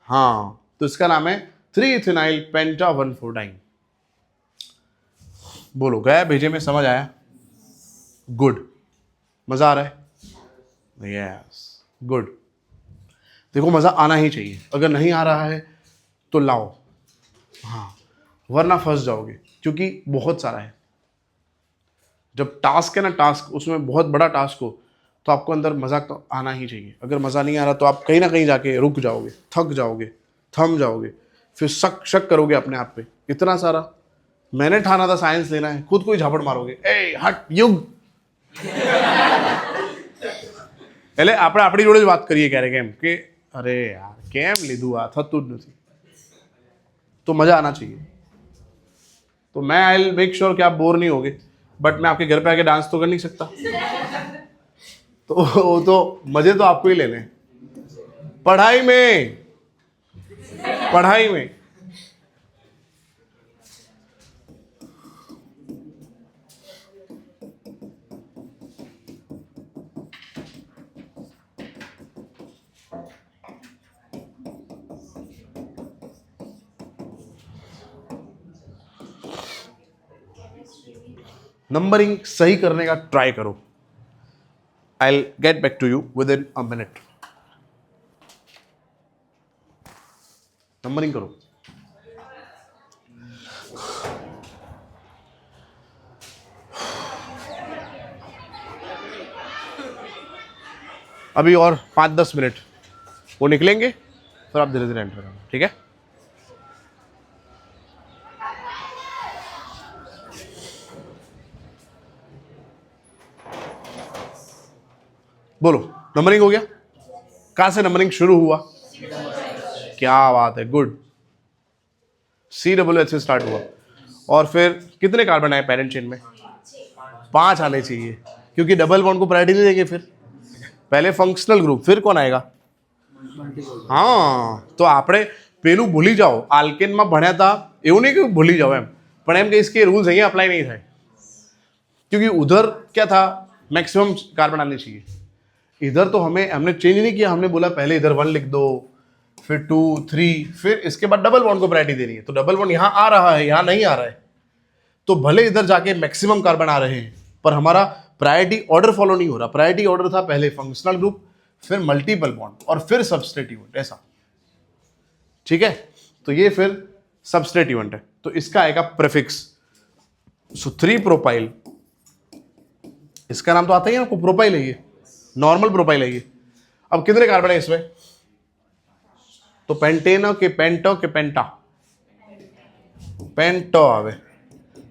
हाँ तो इसका नाम है 3 इथिनाइल पेंटा 1,4 डाइन। बोलो गया भेजे में, समझ आया, गुड, मजा आ रहा है, यस गुड। देखो मजा आना ही चाहिए, अगर नहीं आ रहा है तो लाओ, हाँ वरना फंस जाओगे, क्योंकि बहुत सारा है। जब टास्क है ना, टास्क उसमें बहुत बड़ा टास्क हो, तो आपको अंदर मजा तो आना ही चाहिए। अगर मजा नहीं आ रहा तो आप कहीं ना कहीं जाके रुक जाओगे, थक जाओगे, थम जाओगे, फिर शक करोगे अपने आप पे, इतना सारा। मैंने ठाना था साइंस लेना है, खुद को ही झापड़ मारोगे, ए हट युग। એટલે આપણે આપણી જોડે જ વાત કરીએ ક્યારેક એમ કે અરે યાર કેમ લીધું આ, થતું જ નથી। तो मजा आना चाहिए। तो मैं आई विल मेक श्योर कि आप बोर नहीं होगे, बट मैं आपके घर पे आके डांस तो कर नहीं सकता। तो मजे तो आपको ही लेने हैं, पढ़ाई में, पढ़ाई में। नंबरिंग सही करने का ट्राई करो। I will get back to you within a minute. Numbering करो। अभी और 5-10 मिनट वो निकलेंगे, फिर आप धीरे धीरे एंटर करना, ठीक है। बोलो नंबरिंग हो गया, कहां से नंबरिंग शुरू हुआ, क्या बात है, गुड। COOH से स्टार्ट हुआ, और फिर कितने कार्बन आए पेरेंट चेन में, 5 आने चाहिए, क्योंकि डबल बॉन्ड को प्रायोरिटी नहीं देंगे। फिर पहले फंक्शनल ग्रुप, फिर कौन आएगा, हाँ तो આપણે પેલું ભૂલી જાઓ, આલ્કેનમાં ભણ્યા હતા એવું નહીં કે ભૂલી જાઓ એમ, પણ એમ કે इसके रूल्स અહીંયા अप्लाई नहीं થાય, क्योंकि उधर क्या था, मैक्सिमम कार्बन आने चाहिए। इधर तो हमने चेंज नहीं किया, हमने बोला पहले इधर 1 लिख दो, फिर 2 3, फिर इसके बाद डबल बॉन्ड को प्रायोरिटी देनी है। तो डबल बॉन्ड यहाँ आ रहा है, यहाँ नहीं आ रहा है, तो भले इधर जाके मैक्सिमम कार्बन आ रहे हैं, पर हमारा प्रायोरिटी ऑर्डर फॉलो नहीं हो रहा। प्रायोरिटी ऑर्डर था पहले फंक्शनल ग्रुप, फिर मल्टीपल बॉन्ड, और फिर सबस्ट्रेट इवेंट, ऐसा, ठीक है। तो ये फिर सबस्ट्रेट इवेंट है, तो इसका आएगा प्रीफिक्स। सो 3 प्रोपाइल, इसका नाम तो आता ही है आपको, प्रोपाइल है ये, नॉर्मल प्रोपाइल है ये। अब कितने कार्बन है इसमें, तो पेंटेनो के पेंटो के पेंटा, पेंटो आवे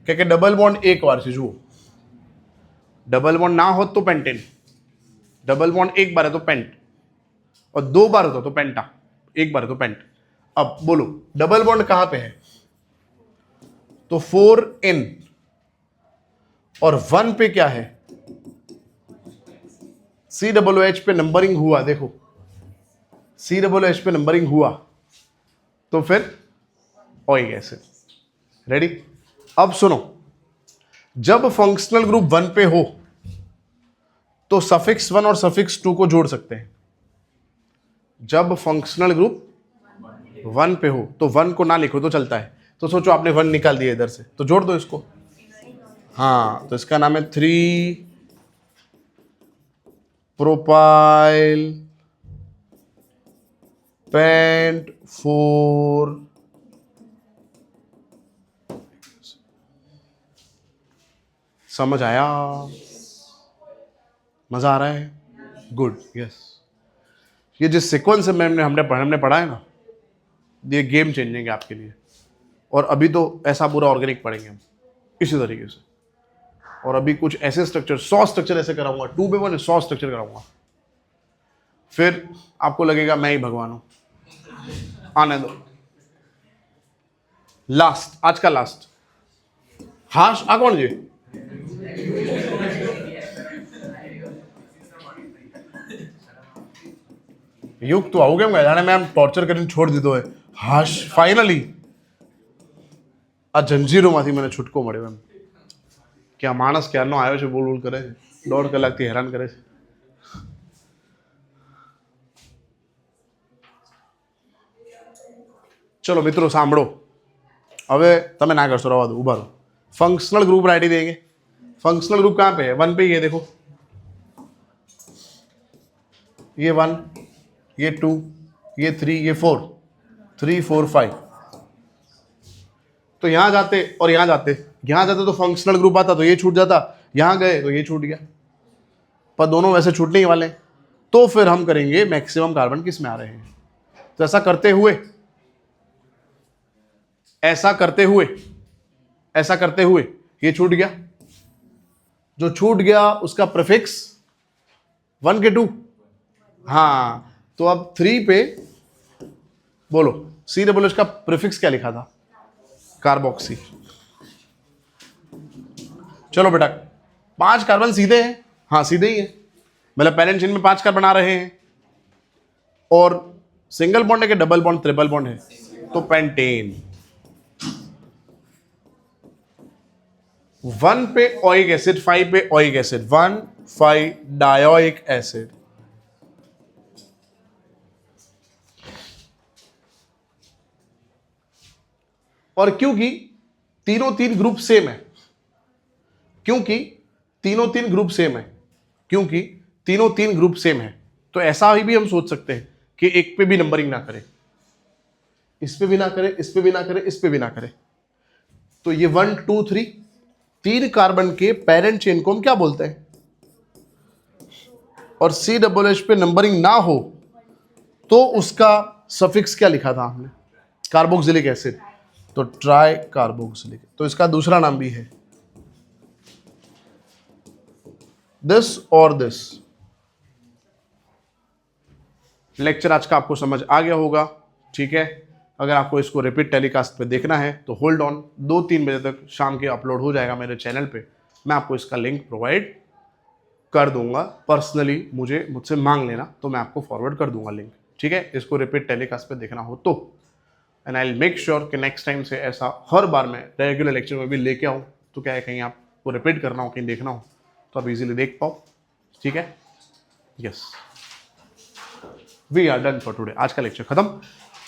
કે ડબલ બોન્ડ એક વાર છે, જુઓ डबल बॉन्ड ना हो तो पेंटेन, डबल बॉन्ड एक बार है तो पेंट, और 2 बार होता तो पेंटा, एक बार है तो पेंट। अब बोलो डबल बॉन्ड कहां पे है, तो 4n, और 1 पे क्या है, COOH पे नंबरिंग हुआ, देखो COOH पे नंबरिंग हुआ तो फिर ओइक एसिड। रेडी? अब सुनो, जब फंक्शनल ग्रुप 1 पे हो तो सफिक्स 1 और सफिक्स 2 को जोड़ सकते हैं। जब फंक्शनल ग्रुप 1 पे हो तो 1 को ना लिखो तो चलता है, तो सोचो आपने 1 निकाल दिया इधर से, तो जोड़ दो इसको। हाँ, तो इसका नाम है 3 प्रोपाइल पेंट 4। समझ आया? मजा आ रहा है? Good, yes. ये जिस सीक्वेंस में हमने पढ़ा है ना, ये गेम चेंजिंग है आपके लिए। और अभी तो ऐसा पूरा ऑर्गेनिक पढ़ेंगे हम इसी तरीके से, और अभी कुछ ऐसे स्ट्रक्चर 100 स्ट्रक्चर ऐसे कराऊंगा, 2 पे 1 100 स्ट्रक्चर कराऊंगा, फिर आपको लगेगा मैं ही भगवान हूं। आने दो। लास्ट, आज का लास्ट। हाश आ कौन जी? युग तो आओगे जाने में हम टॉर्चर કરીને छोड़ દીધો है। હાશ ફાઇનલી આ જંજીરોમાંથી મને છૂટકો મળ્યો એમ કે આ માણસ ક્યારનો આવ્યો છે, બોલ બોલ કરે છે, 1.5 કલાકથી હેરાન કરે છે। चलो मित्रों સાંભળો, હવે તમે ના કરશો, રવા દો, ઉભા રહો। फंक्शनल ग्रुप राइट ही देंगे। फंक्शनल ग्रुप कहाँ पे है? 1 पे ही है, देखो ये 1, ये 2, ये 3, ये 4, 3 4 5। तो यहां जाते और यहां जाते, यहां जाते तो फंक्शनल ग्रुप आता तो ये छूट जाता, यहां गए तो ये छूट गया, पर दोनों वैसे छूटने ही वाले हैं। तो फिर हम करेंगे मैक्सिमम कार्बन किस में आ रहे हैं। तो ऐसा करते हुए ये छूट गया, जो छूट गया उसका प्रीफिक्स 1 के 2। हाँ, तो अब 3 पे बोलो COOH का प्रीफिक्स क्या लिखा था? कार्बोक्सी। चलो बेटा, 5 कार्बन सीधे हैं, हाँ सीधे ही है, मतलब पैरेंट चेन में 5 कार्बन आ रहे हैं, और सिंगल बॉन्ड है कि डबल बॉन्ड ट्रिपल बॉन्ड है, तो पेंटेन। 1 पे ओइक एसिड, 5 पे ओइक एसिड, 1,5 डायोइक एसिड। और क्योंकि तीनों 3 ग्रुप सेम है, तो ऐसा भी हम सोच सकते हैं कि एक पे भी नंबरिंग ना करे, इस पे भी ना करे, इस पे भी ना करे, इस पे भी ना करे। तो ये 1 2 3 3 कार्बन के पेरेंट चेन को हम क्या बोलते हैं? और COOH पे नंबरिंग ना हो तो उसका सफिक्स क्या लिखा था हमने? कार्बोक्सिलिक एसिड, तो ट्राई कार्बोक्सिलिक। तो इसका दूसरा नाम भी है दिस और दिस। लेक्चर आज का आपको समझ आ गया होगा, ठीक है। अगर आपको इसको रिपीट टेलीकास्ट पे देखना है तो होल्ड ऑन, 2-3 बजे तक शाम के अपलोड हो जाएगा मेरे चैनल पे। मैं आपको इसका लिंक प्रोवाइड कर दूंगा, पर्सनली मुझसे मांग लेना तो मैं आपको फॉरवर्ड कर दूंगा लिंक, ठीक है। इसको रिपीट टेलीकास्ट पे देखना हो तो, and I will make sure कि नेक्स्ट टाइम से ऐसा हर बार मैं रेगुलर लेक्चर में भी लेके आऊँ। तो क्या है, कहीं आपको रिपीट करना हो, कहीं देखना हो तो आप इजीली देख पाओ, ठीक है। Yes, we are done for today. आज का लेक्चर खत्म।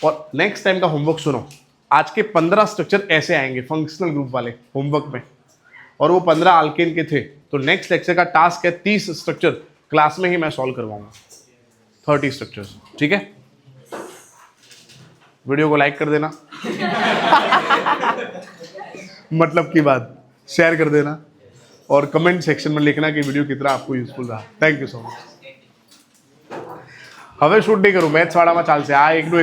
और नेक्स्ट टाइम का होमवर्क सुनो, आज के 15 स्ट्रक्चर ऐसे आएंगे फंक्शनल ग्रुप वाले होमवर्क में, और वो 15 अल्केन के थे। तो नेक्स्ट लेक्चर का टास्क है 30 स्ट्रक्चर क्लास में ही मैं सॉल्व करवाऊंगा, 30 स्ट्रक्चर्स, ठीक है। वीडियो को लाइक कर देना मतलब की बात, शेयर कर देना, और कमेंट सेक्शन में लिखना कि वीडियो कितना आपको यूजफुल रहा। Thank you so much. હવે શૂટ નહીં કરું, મેથ્સ વાળામાં ચાલશે, આ એકનું